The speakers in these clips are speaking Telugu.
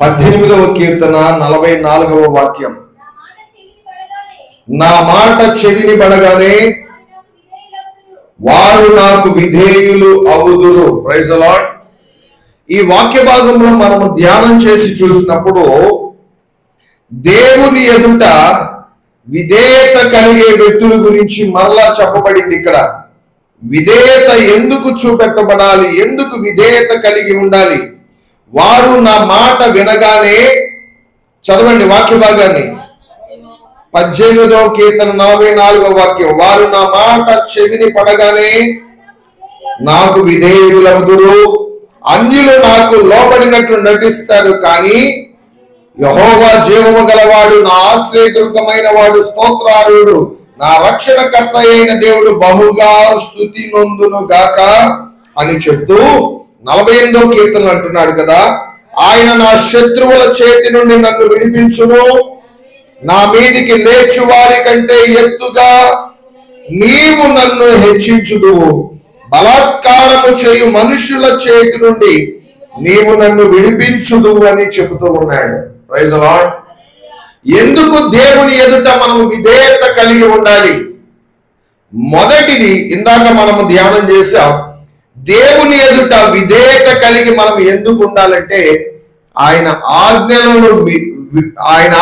18వ కీర్తన 44వ వాక్యం. నా మాట చెవిని పడగానే వారు నాకు విధేయులు అవుదురు. Praise the lord. ఈ వాక్య భాగంలో మనము ధ్యానం చేసి చూసినప్పుడు దేవుని ఎదుట విధేయత కలిగే వ్యక్తుల గురించి మరలా చెప్పబడింది. ఇక్కడ విధేయత ఎందుకు చూపెట్టబడాలి, ఎందుకు విధేయత కలిగి ఉండాలి? వారు నా మాట వినగానే, చదవండి వాక్య భాగాన్ని, 18వ కీర్తన 44వ వాక్యం. వారు నా మాట చెవిని పడగానే నాకు విధేయులవుదురు. అన్యులు నాకు లోబడినట్లు నటిస్తారు, కానీ యెహోవా జీవము గలవాడు, నా ఆశ్రయదుర్గమైన వాడు, స్తోత్రార్హుడు, నా రక్షణకర్త అయిన దేవుడు బహుగా స్తుతి నొందును గాక అని చెప్తూ 48వ కీర్తనలు అంటున్నాడు కదా, ఆయన నా శత్రువుల చేతి నుండి నన్ను విడిపించును, నా మీదికి లేచు వారి కంటే ఎత్తుగా నీవు నన్ను హెచ్చించుదువు, బలాత్కారము చేయు మనుషుల చేతి నుండి నీవు నన్ను విడిపించుదువు అని చెబుతూ ఉన్నాడు. Praise the lord. ఎందుకు దేవుని ఎదుట మనము విధేయత కలిగి ఉండాలి? మొదటిది ఇందాక మనము ధ్యానం చేసాం. దేవుని ఎదుట విధేయత కలిగి మనం ఎందుకు ఉండాలంటే ఆయన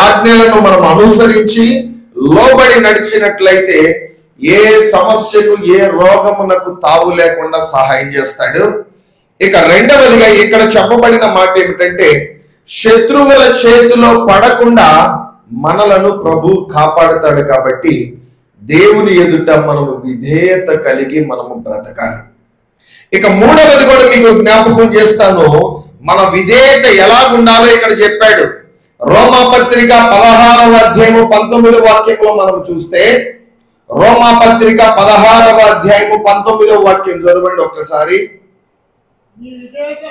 ఆజ్ఞలను మనం అనుసరించి లోబడి నడిచినట్లయితే ఏ సమస్యకు, ఏ రోగమునకు తావు లేకుండా సహాయం చేస్తాడు. ఇక రెండవదిగా ఇక్కడ చెప్పబడిన మాట ఏమిటంటే, శత్రువుల చేతిలో పడకుండా మనలను ప్రభు కాపాడుతాడు. కాబట్టి దేవుని ఎదుట మనము విధేయత కలిగి మనము బ్రతకాలి. ఇక మూడవది కూడా మీకు జ్ఞాపకం చేస్తాను. మన విధేయత ఎలా ఉండాలో ఇక్కడ చెప్పాడు. రోమాపత్రిక 16వ అధ్యాయము 19వ వాక్యంలో మనం చూస్తే, రోమాపత్రిక 16వ అధ్యాయము 19వ వాక్యం చదవండి ఒక్కసారి. మీ విధేయత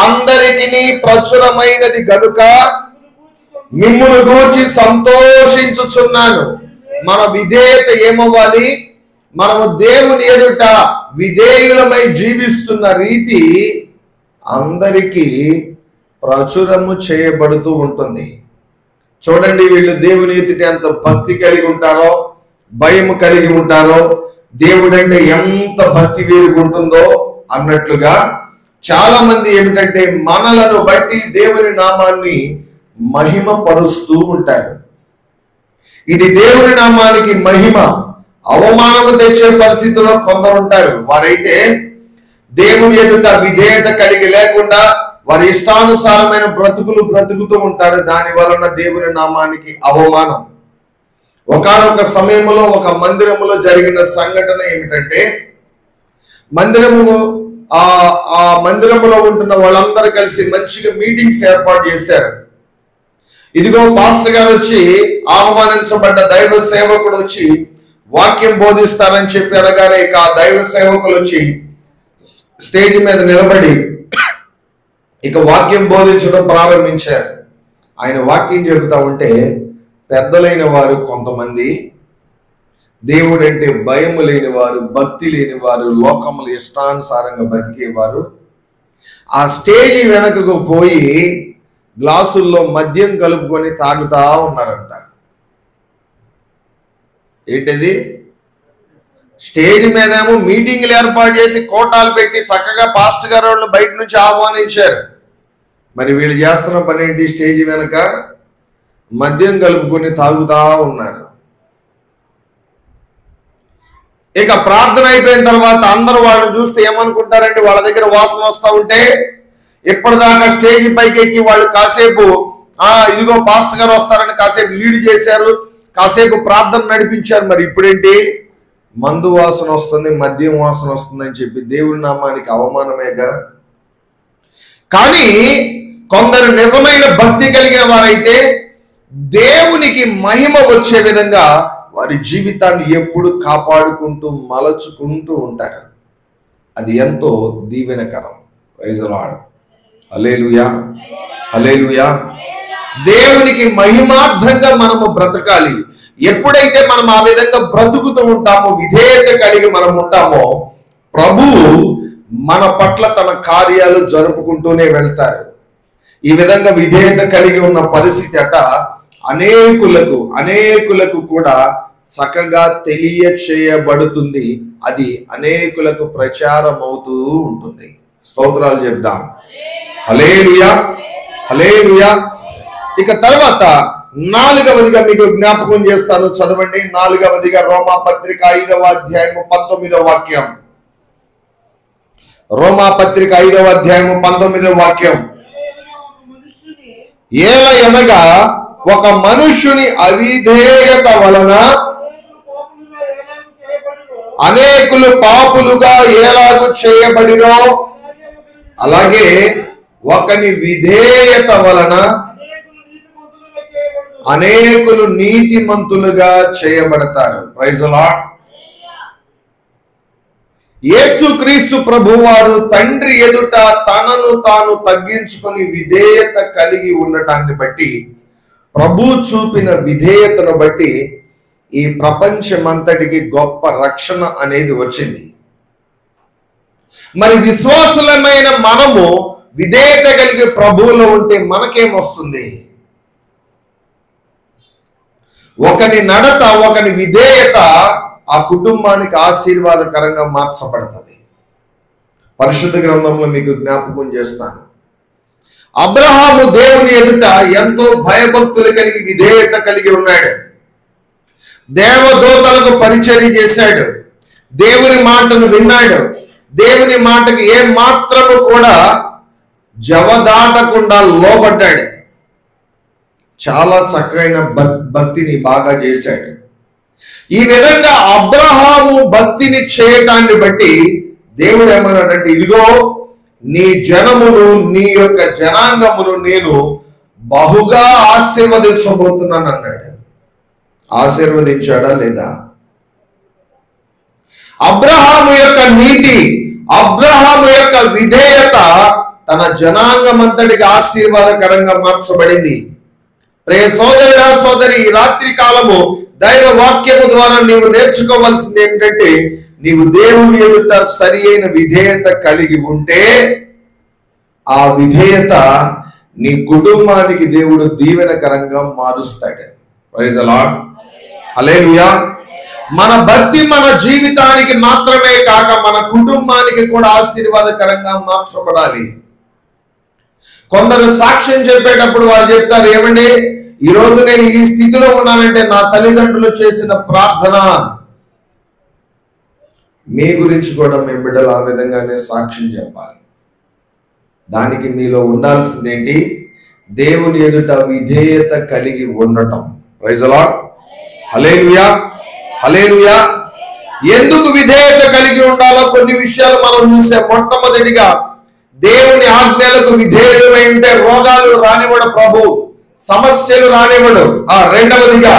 అందరికీ ప్రచురమైనది గనుక మిమ్మును గూర్చి సంతోషించుచున్నాను. మన విధేయత ఏమవ్వాలి? మనము దేవుని ఎదుట విధేయులమై జీవిస్తున్న రీతి అందరికీ ప్రచురము చేయబడుతూ ఉంటుంది. చూడండి, వీళ్ళు దేవుని ఎదుట ఎంత భక్తి కలిగి ఉంటారో, భయము కలిగి ఉంటారో, దేవుడంటే ఎంత భక్తి వీరికి ఉంటుందో అన్నట్లుగా చాలా మంది ఏమిటంటే మనలను బట్టి దేవుని నామాన్ని మహిమ పరుస్తూ ఉంటారు. ఇది దేవుని నామానికి మహిమ, అవమానము తెచ్చే పరిస్థితిలో కొందరు ఉంటారు. వారైతే దేవుని ఎదుట విధేయత కలిగి లేకుండా వారి ఇష్టానుసారమైన బ్రతుకులు బ్రతుకుతూ ఉంటారు. దాని వలన దేవుని నామానికి అవమానం. ఒకానొక సమయంలో ఒక మందిరములో జరిగిన సంఘటన ఏమిటంటే, ఆ మందిరములో ఉంటున్న వాళ్ళందరూ కలిసి మంచిగా మీటింగ్స్ ఏర్పాటు చేశారు. ఇదిగో పాస్టర్ గారు వచ్చి, ఆహ్వానించబడ్డ దైవ సేవకుడు వచ్చి వాక్యం బోధిస్తారని చెప్పి అనగానే ఇక ఆ దైవ సేవకులు వచ్చి స్టేజ్ మీద నిలబడి ఇక వాక్యం బోధించడం ప్రారంభించారు. ఆయన వాక్యం చెబుతా ఉంటే పెద్దలైన వారు కొంతమంది, దేవుడంటే భయము లేని వారు, భక్తి లేని వారు, లోకములు ఇష్టానుసారంగా బతికేవారు ఆ స్టేజి వెనకకు పోయి గ్లాసుల్లో మద్యం కలుపుకొని తాగుతా ఉన్నారంట. ఏంటిది? స్టేజ్ మీదేమో మీటింగ్లు ఏర్పాటు చేసి కోటాలు పెట్టి చక్కగా పాస్టర్ గారు వాళ్ళు బయట నుంచి ఆహ్వానించారు. మరి వీళ్ళు చేస్తున్న పని ఏంటి? స్టేజ్ వెనక మద్యం కలుపుకొని తాగుతా ఉన్నారు. ఇక ప్రార్థన అయిపోయిన తర్వాత అందరూ వాళ్ళని చూస్తే ఏమనుకుంటారంటే, వాళ్ళ దగ్గర వాసన వస్తూ ఉంటే ఇప్పటిదాకా స్టేజ్ పైకి ఎక్కి వాళ్ళు కాసేపు ఇదిగో పాస్టర్ గారు వస్తారని కాసేపు లీడ్ చేశారు, కాసేపు ప్రార్థన నడిపించారు. మరి ఇప్పుడేంటి? మందు వాసన వస్తుంది, మద్యం వాసన వస్తుంది అని చెప్పి దేవుని నామానికి అవమానమేగా. కానీ కొందరు నిజమైన భక్తి కలిగిన వారైతే దేవునికి మహిమ వచ్చే విధంగా వారి జీవితాన్ని ఎప్పుడు కాపాడుకుంటూ మలచుకుంటూ ఉంటారు. అది ఎంతో దీవెనకరం. Praise the lord. హల్లెలూయా, హల్లెలూయా. దేవునికి మహిమార్థంగా మనము బ్రతకాలి. ఎప్పుడైతే మనం ఆ విధంగా బ్రతుకుతూ ఉంటామో, విధేయత కలిగి మనం ఉంటామో, ప్రభువు మన పట్ల తన కార్యాలు జరుపుకుంటూనే వెళ్తారు. ఈ విధంగా విధేయత కలిగి ఉన్న పరిస్థితి అనేకులకు కూడా చక్కగా తెలియచేయబడుతుంది. అది అనేకులకు ప్రచారం అవుతూ ఉంటుంది. స్తోత్రాలు చెప్దాం. హల్లెలూయా, హల్లెలూయా. ఇక తర్వాత 4వదిగా మీకు జ్ఞాపకం చేస్తాను, చదవండి. 4వదిగా రోమాపత్రిక 5వ అధ్యాయము 19వ వాక్యం. రోమాపత్రిక 5వ అధ్యాయము 19వ వాక్యం. ఏలయనగా ఒక మనుష్యుని అవిధేయత వలన అనేకులు పాపులుగా ఎలాగు చేయబడినో, అలాగే ఒకని విధేయత వలన అనేకులు నీతిమంతులుగా చేయబడతారు. Praise the lord. యేసుక్రీస్తు ప్రభువారు తండ్రి ఎదుట తనను తాను తగ్గించుకొని విధేయత కలిగి ఉండటాన్ని బట్టి, ప్రభు చూపిన విధేయతను బట్టి ఈ ప్రపంచమంతటికి గొప్ప రక్షణ అనేది వచ్చింది. మరి విశ్వాసులమైన మనము విధేయత కలిగి ప్రభువులో ఉంటే మనకేమొస్తుంది? ఒకని నడత, ఒకని విధేయత ఆ కుటుంబానికి ఆశీర్వాదకరంగా మార్చబడుతుంది. పరిశుద్ధ గ్రంథంలో మీకు జ్ఞాపకం చేస్తాను. అబ్రహాము దేవుని ఎదుట ఎంతో భయభక్తులు కలిగి విధేయత కలిగి ఉన్నాడు. దేవదూతలకు పరిచర్య చేశాడు. దేవుని మాటను విన్నాడు. దేవుని మాటకి ఏ మాత్రము కూడా జవదాటకుండా లోబడ్డాడు. చాలా చక్కైన భక్తిని బాగా చేశాడు. ఈ విధంగా అబ్రహాము భక్తిని చేయటాన్ని బట్టి దేవుడు ఏమన్నాడంటే, ఇదిగో నీ జనమును, నీ యొక్క జనాంగమును నేను బహుగా ఆశీర్వదించబోతున్నాను అన్నాడు. ఆశీర్వదించాడా లేదా? అబ్రహాము యొక్క నీతి, అబ్రహాము యొక్క విధేయత తన జనాంగమంతటికి ఆశీర్వాదకరంగా మార్చబడింది. ప్రియ సోదరుడా, సోదరి, ఈ రాత్రి కాలము దైవ వాక్యము ద్వారా నీవు నేర్చుకోవాల్సింది ఏమిటంటే, నీవు దేవుని ఎదుట సరి అయిన విధేయత కలిగి ఉంటే ఆ విధేయత నీ కుటుంబానికి దేవుడు దీవెనకరంగా మారుస్తాడు. Praise the lord. హల్లెలూయా. మన భక్తి మన జీవితానికి మాత్రమే కాక మన కుటుంబానికి కూడా ఆశీర్వాదకరంగా మార్చబడాలి. కొందరు సాక్ష్యం చెప్పేటప్పుడు వారు చెప్తారు, ఏమండి ఈరోజు నేను ఈ స్థితిలో ఉన్నానంటే నా తల్లిదండ్రులు చేసిన ప్రార్థన. మీ గురించి కూడా మేము బిడ్డలు ఆ విధంగానే సాక్ష్యం చెప్పాలి. దానికి మీలో ఉండాల్సింది ఏంటి? దేవుని ఎదుట విధేయత కలిగి ఉండటం. Praise the lord. హల్లెలూయా, హల్లెలూయా. ఎందుకు విధేయత కలిగి ఉండాలో కొన్ని విషయాలు మనం చూసాం. మొట్టమొదటిగా దేవుని ఆజ్ఞలకు విధేయుడై ఉంటే రోగాలు రానివ్వడు ప్రభు, సమస్యలు రానివ్వడు. రెండవదిగా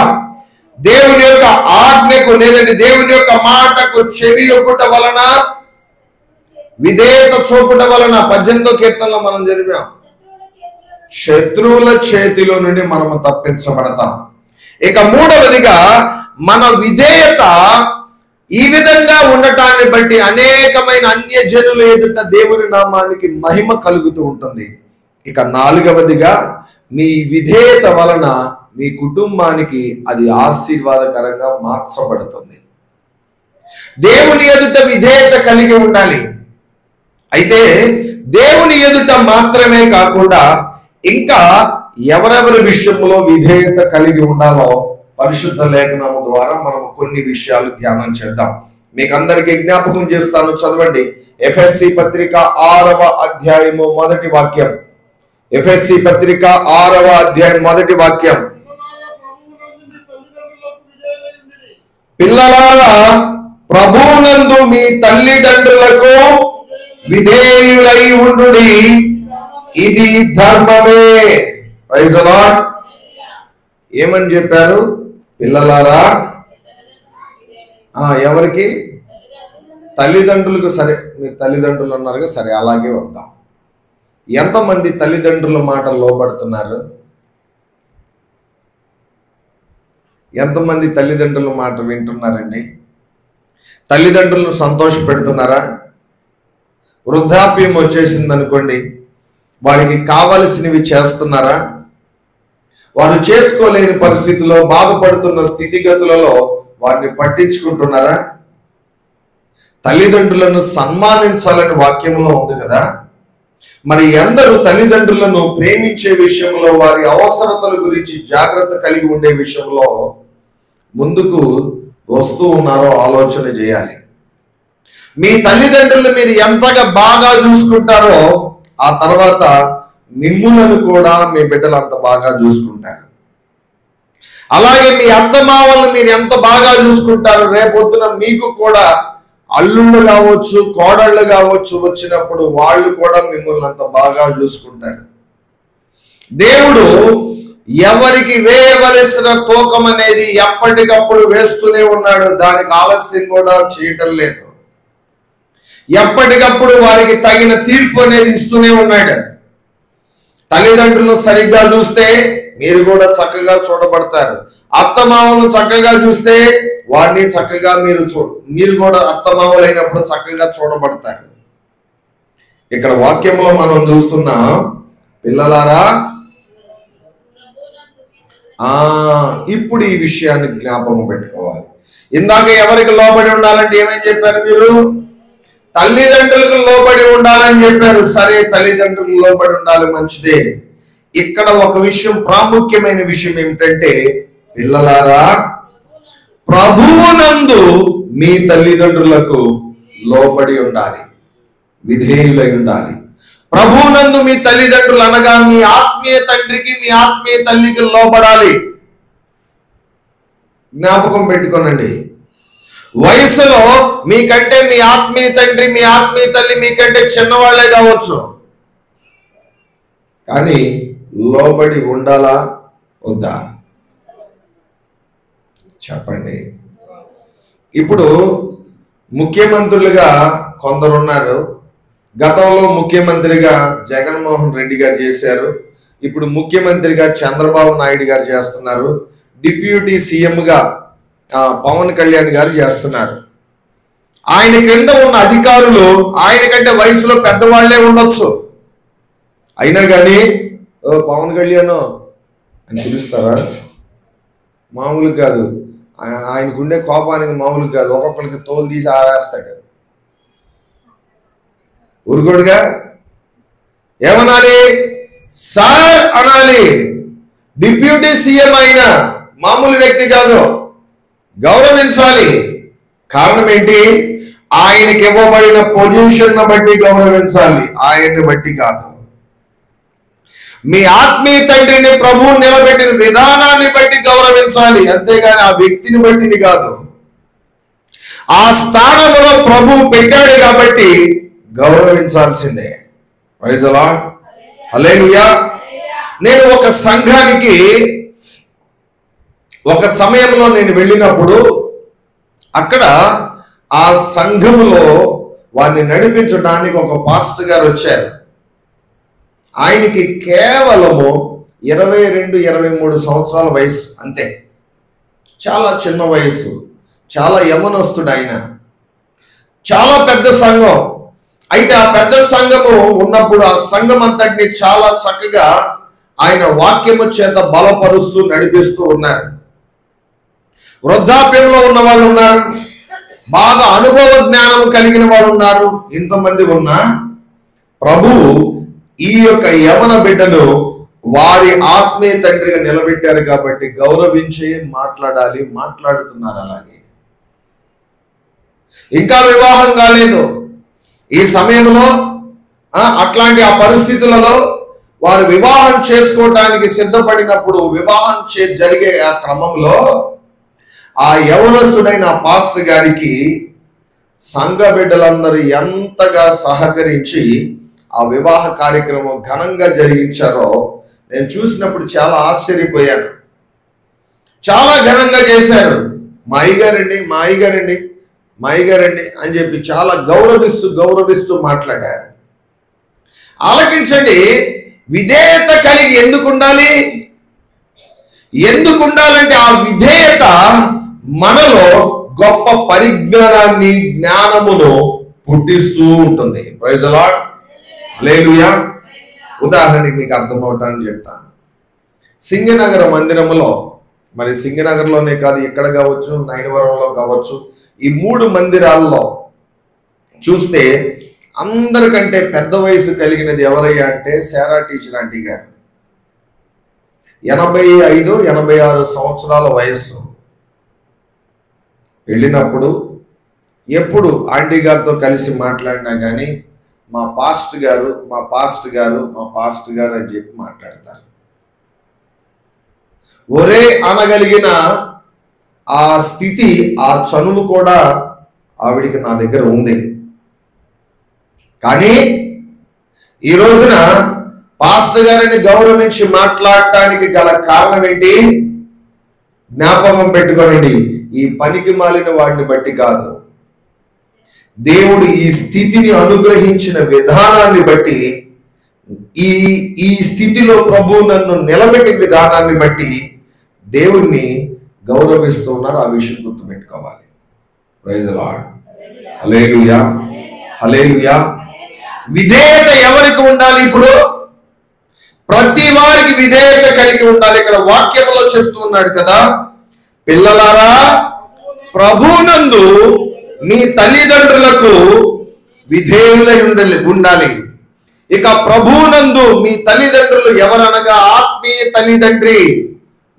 దేవుని యొక్క ఆజ్ఞకు లేదంటే దేవుని యొక్క మాటకు చెవి ఒప్పుట వలన, విధేయత చూపుట వలన 18వ కీర్తనలో మనం చదివాం, శత్రువుల చేతిలో నుండి మనము తప్పించబడతాం. ఇక మూడవదిగా మన విధేయత ఈ విధంగా ఉండటాన్ని బట్టి అనేకమైన అన్యజనుల ఎదుట దేవుని నామానికి మహిమ కలుగుతూ ఉంటుంది. ఇక 4వదిగా నీ విధేయత వలన మీ కుటుంబానికి అది ఆశీర్వాదకరంగా మార్చబడుతుంది. దేవుని ఎదుట విధేయత కలిగి ఉండాలి. అయితే దేవుని ఎదుట మాత్రమే కాకుండా ఇంకా ఎవరెవరి విషయంలో విధేయత కలిగి ఉండాలో పరిశుద్ధ లేఖనం ద్వారా మనం కొన్ని విషయాలు ధ్యానం చేద్దాం. మీకు అందరికీ జ్ఞాపకం చేస్తాను, చదవండి. ఎఫెసీ పత్రిక 6వ అధ్యాయము 1వ వాక్యం. ఎఫెసీ పత్రిక 6వ అధ్యాయం 1వ వాక్యం. పిల్లలారా, ప్రభువునందు మీ తల్లిదండ్రులకు విధేయులై ఉండుడి, ఇది ధర్మమే. Praise the lord. ఏమని చెప్పారు? పిల్లలారా, ఎవరికి? తల్లిదండ్రులకు. సరే, మీరు తల్లిదండ్రులు అన్నారుగా, సరే అలాగే వద్దాం. ఎంతమంది తల్లిదండ్రుల మాట లోబడుతున్నారు? ఎంతమంది తల్లిదండ్రుల మాట వింటున్నారండి? తల్లిదండ్రులను సంతోష పెడుతున్నారా? వృద్ధాప్యం వచ్చేసింది అనుకోండి, వారికి కావలసినవి చేస్తున్నారా? వారు చేసుకోలేని పరిస్థితిలో బాధపడుతున్న స్థితిగతులలో వారిని పట్టించుకుంటున్నారా? తల్లిదండ్రులను సన్మానించాలని వాక్యంలో ఉంది కదా. మరి అందరూ తల్లిదండ్రులను ప్రేమించే విషయంలో, వారి అవసరతల గురించి జాగ్రత్త కలిగి ఉండే విషయంలో ముందుకు వస్తూ ఉన్నారో ఆలోచన చేయాలి. మీ తల్లిదండ్రులు మీరు ఎంతగా బాగా చూసుకుంటారో ఆ తర్వాత మిమ్ములను కూడా మీ బిడ్డలు అంత బాగా చూసుకుంటారు. అలాగే మీ అత్తమామలను మీరు ఎంత బాగా చూసుకుంటారో రేపొద్దున మీకు కూడా అల్లుళ్ళు కావచ్చు, కోడళ్ళు కావచ్చు వచ్చినప్పుడు వాళ్ళు కూడా మిమ్మల్ని అంత బాగా చూసుకుంటారు. దేవుడు ఎవరికి వేయవలసిన తూకం అనేది ఎప్పటికప్పుడు వేస్తూనే ఉన్నాడు. దానికి ఆలస్యం కూడా చేయటం లేదు. ఎప్పటికప్పుడు వారికి తగిన తీర్పు అనేది ఇస్తూనే ఉన్నాడు. తల్లిదండ్రులను సరిగ్గా చూస్తే మీరు కూడా చక్కగా చూడబడతారు. అత్తమామలను చక్కగా చూస్తే వారిని చక్కగా మీరు కూడా అత్తమామలైనప్పుడు చక్కగా చూడబడతారు. ఇక్కడ వాక్యంలో మనం చూస్తున్నాం, పిల్లలారా ఇప్పుడు ఈ విషయాన్ని జ్ఞాపకం పెట్టుకోవాలి. ఇందాక ఎవరికి లోబడి ఉండాలంటే ఏమని చెప్పారు మీరు? తల్లిదండ్రులకు లోబడి ఉండాలని చెప్పారు. సరే, తల్లిదండ్రులకు లోబడి ఉండాలి, మంచిదే. ఇక్కడ ఒక విషయం, ప్రాముఖ్యమైన విషయం ఏమిటంటే, పిల్లలారా ప్రభువునందు మీ తల్లిదండ్రులకు లోబడి ఉండాలి, విధేయులై ఉండాలి. ప్రభువునందు మీ తల్లిదండ్రులు అనగా మీ ఆత్మీయ తండ్రికి మీ ఆత్మీయ తల్లికి లోబడాలి. జ్ఞాపకం పెట్టుకోనండి. వయసులో మీకంటే మీ ఆత్మీయ తండ్రి మీ ఆత్మీయ తల్లి మీకంటే చిన్నవాళ్లే కావచ్చు, కానీ లోబడి ఉండాలా వద్దా చెప్పండి. ఇప్పుడు ముఖ్యమంత్రులుగా కొందరున్నారు. గతంలో ముఖ్యమంత్రిగా జగన్మోహన్ రెడ్డి గారు చేశారు. ఇప్పుడు ముఖ్యమంత్రిగా చంద్రబాబు నాయుడు గారు చేస్తున్నారు. డిప్యూటీ సీఎంగా పవన్ కళ్యాణ్ గారు చేస్తున్నారు. ఆయన క్రింద ఉన్న అధికారులు ఆయన కంటే వయసులో పెద్దవాళ్లే ఉండొచ్చు. అయినా కానీ పవన్ కళ్యాణ్ అని పిలుస్తారా? మామూలు కాదు. ఆయనకుండే కోపానికి మామూలు కాదు. ఒక్కొక్కరికి తోలు తీసి ఆరేస్తాడు. ఊరుకోడుగా. ఏమనాలి? సార్ అనాలి. డిప్యూటీ సీఎం అయినా మామూలు వ్యక్తి కాదు, గౌరవించాలి. కారణం ఏంటి? ఆయనకి ఇవ్వబడిన పొజిషన్ బట్టి గౌరవించాలి, ఆయన్ని బట్టి కాదు. మీ ఆత్మీయ తండ్రిని ప్రభువు నిలబెట్టిన విధానాన్ని బట్టి గౌరవించాలి, అంతేగాని ఆ వ్యక్తిని బట్టిని కాదు. ఆ స్థానంలో ప్రభువు పెట్టాడు కాబట్టి గౌరవించాల్సిందే. ప్రైజ్ ది లార్డ్, హల్లెలూయా. నేను ఒక సంఘానికి ఒక సమయంలో నేను వెళ్ళినప్పుడు అక్కడ ఆ సంఘములో వారిని నడిపించడానికి ఒక పాస్టర్ గారు వచ్చారు. ఆయనకి కేవలము 22-23 సంవత్సరాల వయసు, అంతే. చాలా చిన్న వయసు, చాలా యమనస్తుడు ఆయన. చాలా పెద్ద సంఘం. అయితే ఆ పెద్ద సంఘము ఉన్నప్పుడు ఆ సంఘం అంతటిని చాలా చక్కగా ఆయన వాక్యము చేత బలపరుస్తూ నడిపిస్తూ ఉన్నారు. వృద్ధాప్యంలో ఉన్న వాళ్ళు ఉన్నారు, బాగా అనుభవ జ్ఞానం కలిగిన వాళ్ళు ఉన్నారు. ఇంతమంది ఉన్నా ప్రభువు ఈ యొక్క యవన బిడ్డను వారి ఆత్మీయ తండ్రిగా నిలబెట్టారు కాబట్టి గౌరవించి మాట్లాడాలి, మాట్లాడుతున్నారు. అలాగే ఇంకా వివాహం కాలేదు ఈ సమయంలో. అట్లాంటి ఆ పరిస్థితులలో వారు వివాహం చేసుకోవటానికి సిద్ధపడినప్పుడు వివాహం జరిగే ఆ క్రమంలో ఆ యవనస్తుడైన పాస్టర్ గారికి సంఘ బిడ్డలందరూ ఎంతగా సహకరించి ఆ వివాహ కార్యక్రమం ఘనంగా జరిగించారో నేను చూసినప్పుడు చాలా ఆశ్చర్యపోయాను. చాలా ఘనంగా చేశారు. మా అయ్యగారండి, మా అయ్యగారండి, మా అయ్యగారండి అని చెప్పి చాలా గౌరవిస్తూ మాట్లాడారు. ఆలకించండి. విధేయత కలిగి ఎందుకు ఉండాలి? ఎందుకు ఉండాలంటే ఆ విధేయత మనలో గొప్ప పరిజ్ఞానాన్ని, జ్ఞానమును పుట్టిస్తూ ఉంటుంది. ప్రైజ్ ది లార్డ్, హల్లెలూయా. ఉదాహరణకి మీకు అర్థమవటానికి చెప్తాను. సింగనగర మందిరములో, మరి సింగనగర్లోనే కాదు, ఇక్కడ కావచ్చు, నైనవరంలో కావచ్చు, ఈ 3 మందిరాల్లో చూస్తే అందరికంటే పెద్ద వయసు కలిగినది ఎవరయ్యా అంటే శారా టీచర్ ఆంటీ గారు. 85-86 సంవత్సరాల వయస్సు. వెళ్ళినప్పుడు ఎప్పుడు ఆంటీ గారితో కలిసి మాట్లాడినా కానీ మా పాస్ట్ గారు అని చెప్పి మాట్లాడతారు. ఒరే అనగలిగిన ఆ స్థితి, ఆ చనువు కూడా ఆవిడికి నా దగ్గర ఉంది. కానీ ఈ రోజున పాస్టర్ గారిని గౌరవించి మాట్లాడటానికి గల కారణం ఏంటి? జ్ఞాపకం పెట్టుకోనండి, ఈ పనికి మాలిన వాడిని బట్టి కాదు, దేవుడు ఈ స్థితిని అనుగ్రహించిన విధానాన్ని బట్టి, ఈ స్థితిలో ప్రభు నన్ను నిలబెట్టిన విధానాన్ని బట్టి దేవుణ్ణి గౌరవిస్తున్నారు. ఆ విషయం గుర్తుపెట్టుకోవాలి. ప్రైజ్ ది లార్డ్, హల్లెలూయా, హల్లెలూయా. విధేయత ఎవరికి ఉండాలి? ఇప్పుడు ప్రతి వారికి విధేయత కలిగి ఉండాలి. ఇక్కడ వాక్యంలో చెప్తున్నాడు కదా, పిల్లలారా ప్రభునందు మీ తల్లిదండ్రులకు విధేయులై ఉండాలి. ఇక ప్రభునందు మీ తల్లిదండ్రులు ఎవరనగా ఆత్మీయ తల్లిదండ్రి,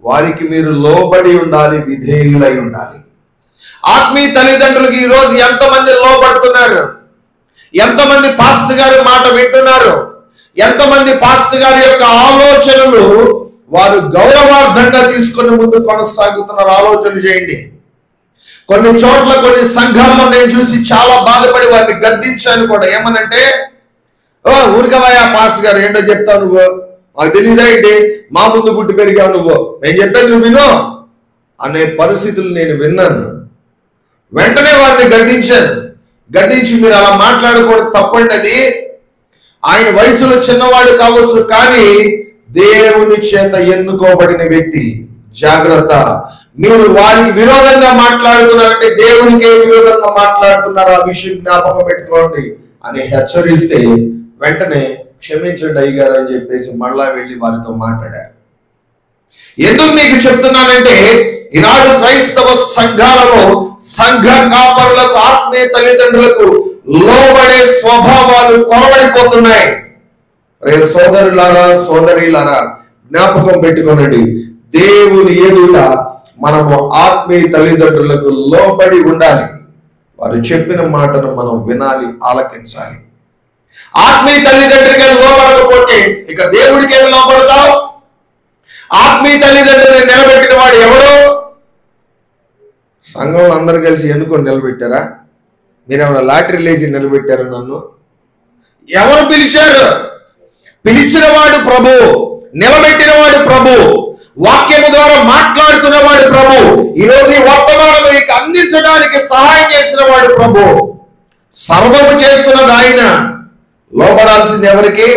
వారికి మీరు లోబడి ఉండాలి, విధేయులై ఉండాలి. ఆత్మీయ తల్లిదండ్రులకు ఈరోజు ఎంతమంది లోబడుతున్నారు? ఎంతమంది పాస్టర్ గారి మాట వింటున్నారు? ఎంతమంది పాస్టర్ గారి యొక్క ఆలోచనలు వారు గౌరవార్థంగా తీసుకుని ముందు కొనసాగుతున్నారు? ఆలోచన చేయండి. కొన్ని చోట్ల, కొన్ని సంఘాల్లో నేను చూసి చాలా బాధపడి వారిని గద్దించాను కూడా. ఏమనంటే, ఊరికవాయా పాస్టర్ గారు, ఏంటో చెప్తావు నువ్వు, మాకు తెలియదా ఏంటి, మా ముందు పుట్టి పెరిగావు నువ్వు, నేను చెప్పేది నువ్వు విను అనే పరిస్థితులు నేను విన్నాను. వెంటనే వారిని గద్దించి మీరు అలా మాట్లాడకూడదు, తప్పండి అది. ఆయన వయసులో చిన్నవాడు కావచ్చు, కానీ దేవుని చేత ఎన్నుకోబడిన వ్యక్తి. జాగ్రత్త, మీరు వారికి విరోధంగా మాట్లాడుతున్నారంటే దేవునికి విరోధంగా మాట్లాడుతున్నారు, ఆ విషయం జ్ఞాపకం పెట్టుకోండి అని హెచ్చరిస్తే వెంటనే క్షమించండి అయ్యగారు అని చెప్పేసి మళ్ళా వెళ్ళి వారితో మాట్లాడారు. ఎందుకు మీకు చెప్తున్నానంటే, ఈనాడు క్రైస్తవ సంఘాలలో సంఘ కాపరులకు, ఆత్మీయ తల్లిదండ్రులకు లోబడే స్వభావాలు కొరవడిపోతున్నాయి. రే సోదరులారా, సోదరీలారా, జ్ఞాపకం పెట్టుకోనండి, దేవుని ఎదుట మనము ఆత్మీయ తల్లిదండ్రులకు లోబడి ఉండాలి. వారు చెప్పిన మాటను మనం వినాలి, ఆలకించాలి. ఆత్మీయ తల్లిదండ్రులకి లోబడకపోతే ఇక దేవుడికి ఏమి లోబడతావు? ఆత్మీయ తల్లిదండ్రులను నిలబెట్టిన వాడు ఎవరు? సంఘంలో అందరు కలిసి ఎన్నుకొని నిలబెట్టారా? మీరేమైనా లాటరీ లేచి నిలబెట్టారు నన్ను? ఎవరు పిలిచారు? పిలిచిన వాడు ప్రభు, నిలబెట్టిన వాడు ప్రభు, వాక్యము ద్వారా మాట్లాడుతున్న వాడు ప్రభు, ఈరోజు ఈ వర్తమానం మీకు అందించడానికి సహాయం చేసిన వాడు ప్రభు, సర్వము చేస్తున్నది ఆయన. లోబడాల్సింది ఎవరికి?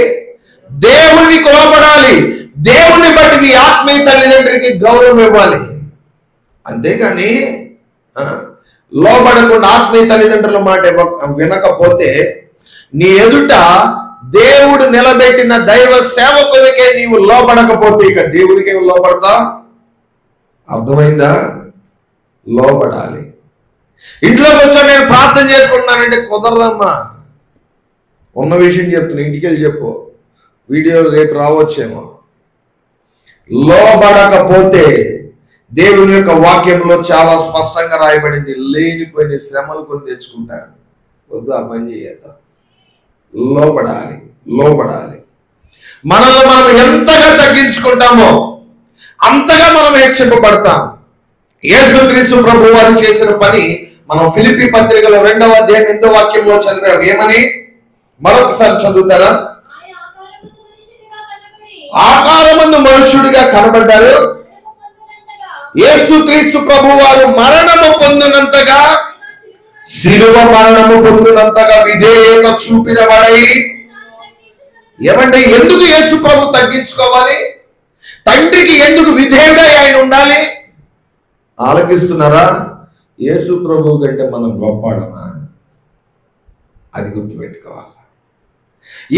దేవునికి లోబడాలి. దేవుని బట్టి మీ ఆత్మీయ తల్లిదండ్రులకి గౌరవం ఇవ్వాలి. అంతేగాని లోబడకుండా ఆత్మీయ తల్లిదండ్రుల మాట వినకపోతే నీ ఎదుట దేవుడు నిలబెట్టిన దైవ సేవకునికే నీవు లోబడకపోతే ఇక దేవుడికి లోబడతా? అర్థమైందా? లోబడాలి. ఇంట్లో కూర్చొని నేను ప్రార్థన చేసుకుంటున్నానంటే కుదరదమ్మా. ఉన్న విషయం చెప్తున్నా, ఇంటికి వెళ్ళి చెప్పు, వీడియో రేపు రావచ్చేమో. లోబడకపోతే దేవుని యొక్క వాక్యంలో చాలా స్పష్టంగా రాయబడింది, లేనిపోయిన శ్రమలు కొని తెచ్చుకుంటారు. వద్దు, ఆ పని చేయద్దాం. లోబడాలి. మనల్ని మనం ఎంతగా తగ్గించుకుంటామో అంతగా మనం హెచ్చింపబడతాం. యేసుక్రీస్తు ప్రభు వారు చేసిన పని మనం ఫిలిప్పీ పత్రికలో 2వ అధ్యాయం 8వ వాక్యంలో చదివాం. ఏమని? మరొకసారి చదువుతారా? ఆకారమందు మనుషుడిగా కనబడ్డారు. యేసుక్రీస్తు ప్రభు వారు మరణము పొందినంతగా, శిలువ మరణము పొందినంతగా విధేయత చూపిన వాడై. ఏమంటే ఎందుకు యేసు ప్రభు తగ్గించుకోవాలి? తండ్రికి ఎందుకు విధేయుడై ఆయన ఉండాలి? ఆలకిస్తున్నారా? యేసు ప్రభు కంటే మనం గొప్పవాళ్ళమా? అది గుర్తుపెట్టుకోవాలి.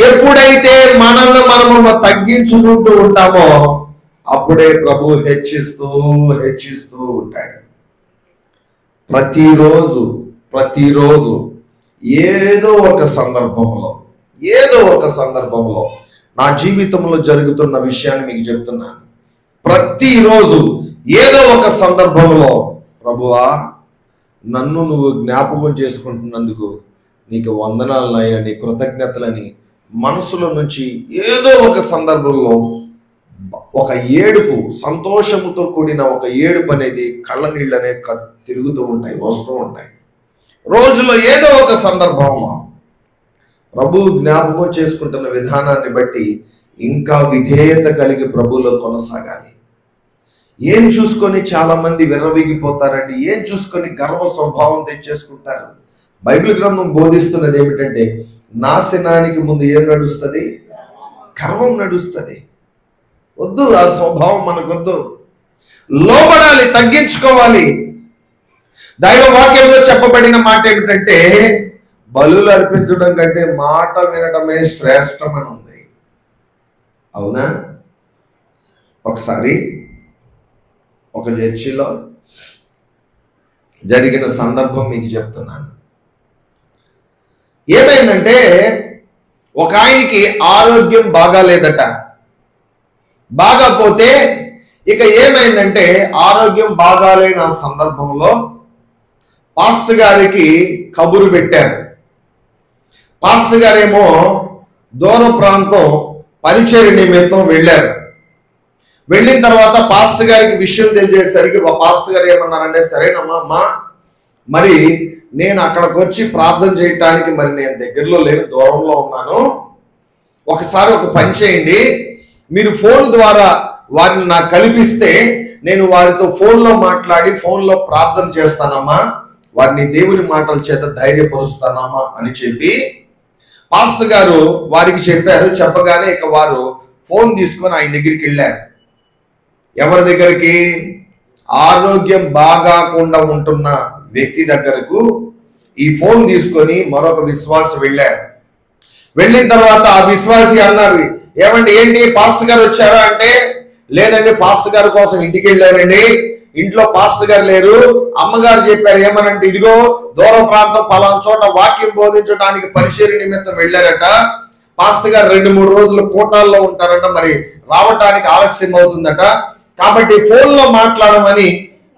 ఎప్పుడైతే మనల్ని మనము తగ్గించుకుంటూ ఉంటామో అప్పుడే ప్రభు హెచ్చిస్తూ ఉంటాడు. ప్రతిరోజు ఏదో ఒక సందర్భంలో నా జీవితంలో జరుగుతున్న విషయాన్ని మీకు చెప్తున్నాను. ప్రతిరోజు ఏదో ఒక సందర్భంలో ప్రభువా నన్ను నువ్వు జ్ఞాపకం చేసుకుంటున్నందుకు నీకు వందనాలనైనా, నీ కృతజ్ఞతలని మనసులో నుంచి ఏదో ఒక సందర్భంలో ఒక ఏడుపు, సంతోషముతో కూడిన ఒక ఏడుపు అనేది కళ్ళ నీళ్ళనే తిరుగుతూ ఉంటాయి, వస్తూ ఉంటాయి. రోజులో ఏదో ఒక సందర్భంలో ప్రభు జ్ఞాపకం చేసుకుంటున్న విధానాన్ని బట్టి ఇంకా విధేయత కలిగి ప్రభువులో కొనసాగాలి. ఏం చూసుకొని చాలా మంది విర్రవీగిపోతారండి, ఏం చూసుకొని గర్వ స్వభావం తెచ్చేసుకుంటారు. బైబిల్ గ్రంథం బోధిస్తున్నది ఏమిటంటే నాశనానికి ముందు ఏం నడుస్తుంది? గర్వం నడుస్తుంది. వద్దు, ఆ స్వభావం మనకొద్దు. లోబడాలి, తగ్గించుకోవాలి. దైవ వాక్యంలో చెప్పబడిన మాట ఏమిటంటే బలులు అర్పించడం కంటే మాట వినటమే శ్రేష్టమని ఉంది. అవునా? ఒకసారి ఒక చర్చిలో జరిగిన సందర్భం మీకు చెప్తున్నాను. ఏమైందంటే ఒక ఆయనకి ఆరోగ్యం బాగాలేదట. బాగాపోతే ఇక ఏమైందంటే ఆరోగ్యం బాగాలేని సందర్భంలో పాస్టర్ గారికి కబురు పెట్టారు. పాస్టర్ గారేమో దూర ప్రాంతం పరిచర్య నిమిత్తం వెళ్ళారు. వెళ్ళిన తర్వాత పాస్టర్ గారికి విషయం తెలిసేసరికి పాస్టర్ గారు ఏమన్నారంటే సరేనమ్మా మరి నేను అక్కడికి వచ్చి ప్రార్థన చేయటానికి మరి నేను దగ్గరలో లేని దూరంలో ఉన్నాను. ఒకసారి ఒక పని చేయండి, మీరు ఫోన్ ద్వారా వారిని నాకు కల్పిస్తే నేను వారితో ఫోన్లో మాట్లాడి ఫోన్లో ప్రార్థన చేస్తానమ్మా, వారిని దేవుని మాటల చేత ధైర్యపరుస్తానమ్మా అని చెప్పి పాస్టర్ గారు వారికి చెప్పారు. చెప్పగానే ఇక వారు ఫోన్ తీసుకొని ఆయన దగ్గరికి వెళ్ళారు. ఎవరి దగ్గరికి? ఆరోగ్యం బాగాకుండా ఉంటున్న వ్యక్తి దగ్గరకు ఈ ఫోన్ తీసుకొని మరొక విశ్వాసి వెళ్ళారు. వెళ్ళిన తర్వాత ఆ విశ్వాసి అన్నారు, ఏమండి ఏంటి పాస్టర్ గారు వచ్చారా అంటే, లేదండి పాస్టర్ గారి కోసం ఇంటికి వెళ్ళారండి, ఇంట్లో పాస్టర్ గారు లేరు, అమ్మగారు చెప్పారు ఏమనంటే ఇదిగో దూర ప్రాంతం పలానా చోట వాక్యం బోధించడానికి పరిచర్య నిమిత్తం వెళ్ళారట, పాస్టర్ గారు 2-3 రోజులు కోటాల్లో ఉంటారట, మరి రావటానికి ఆలస్యం అవుతుందట, కాబట్టి ఫోన్లో మాట్లాడమని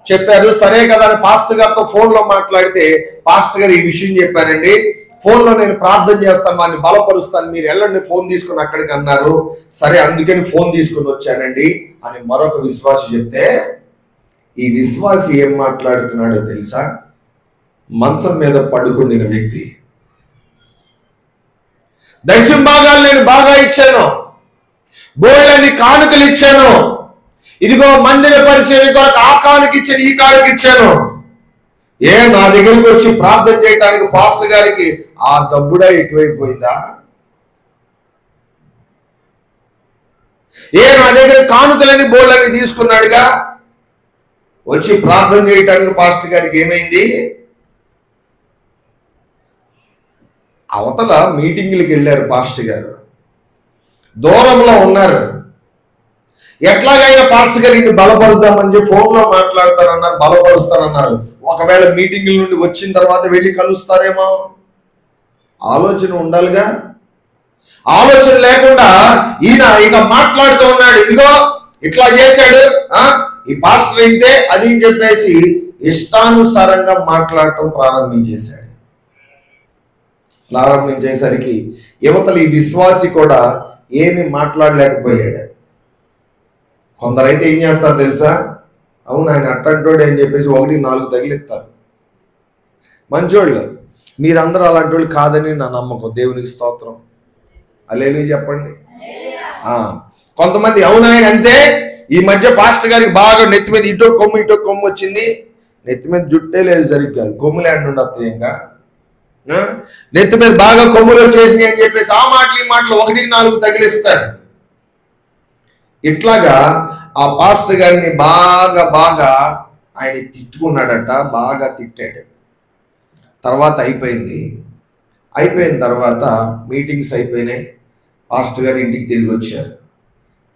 చెప్పారు. సరే కదా అని పాస్టర్ గారితో ఫోన్లో మాట్లాడితే పాస్టర్ గారు ఈ విషయం చెప్పారండి, ఫోన్లో నేను ప్రార్థన చేస్తాను, వారిని బలపరుస్తాను, మీరు వెళ్ళండి ఫోన్ తీసుకుని అక్కడికి అన్నారు. సరే అందుకని ఫోన్ తీసుకుని వచ్చానండి అని మరొక విశ్వాసి చెప్తే ఈ విశ్వాసి ఏం మాట్లాడుతున్నాడో తెలుసా? మంచం మీద పడుకున్న వ్యక్తి, దశమ భాగాలు నేను బాగా ఇచ్చాను, బోళ్ళని కానుకలు ఇచ్చాను, ఇదిగో మందిర పరిచర్య కొరకు ఆ కానుక ఇచ్చాను, ఈ కానుక ఇచ్చాను, నా దగ్గరికి వచ్చి ప్రార్థన చేయడానికి పాస్టర్ గారికి ఆ దబ్బుడా ఎక్కువైపోయిందా? నా దగ్గర కానుకలని బోళ్ళని తీసుకున్నాడుగా, వచ్చి ప్రార్థన చేయటానికి పాస్టర్ గారికి ఏమైంది? అవతల మీటింగ్లకు వెళ్ళారు పాస్టర్ గారు, దూరంలో ఉన్నారు. ఎట్లాగైనా పాస్టర్ గారికి బలపరుద్దామని చెప్పి ఫోన్లో మాట్లాడతారన్నారు, బలపరుస్తారన్నారు. ఒకవేళ మీటింగుల నుండి వచ్చిన తర్వాత వెళ్ళి కలుస్తారేమో, ఆలోచన ఉండాలిగా. ఆలోచన లేకుండా ఈయన ఇక మాట్లాడుతూ ఉన్నాడు, ఇదిగో ఇట్లా చేశాడు, ఈ పాస్టర్ అయితే అది అని చెప్పేసి ఇష్టానుసారంగా మాట్లాడటం ప్రారంభించేసరికి యువతలు ఈ విశ్వాసి కూడా ఏమి మాట్లాడలేకపోయాడు. కొందరైతే ఏం చేస్తారు తెలుసా? అవును ఆయన అట్టంటోడు అని చెప్పేసి 1-4 తగిలిస్తారు. మంచోళ్ళు, మీరందరూ అలాంటి వాళ్ళు కాదని నా నమ్మకం. దేవునికి స్తోత్రం, హల్లెలూయా చెప్పండి. కొంతమంది అవును ఆయన అంతే, ఈ మధ్య పాస్టర్ గారికి బాగా నెత్తి మీద ఇటో కొమ్ము వచ్చింది, నెత్తి మీద జుట్టే లేదు సరిగ్గా, కొమ్ములు అంటుండొస్తాయి, ఇంకా నెత్తి మీద బాగా కొమ్ములు వచ్చేసినాయి అని చెప్పేసి ఆ మాటలు ఈ మాటలు 1-4 తగిలిస్తారు. ఇట్లాగా ఆ పాస్టర్ గారిని బాగా ఆయన తిట్టుకున్నాడట, బాగా తిట్టాడు. తర్వాత అయిపోయింది. అయిపోయిన తర్వాత మీటింగ్స్ అయిపోయినాయి, పాస్టర్ గారు ఇంటికి తిరిగి వచ్చారు.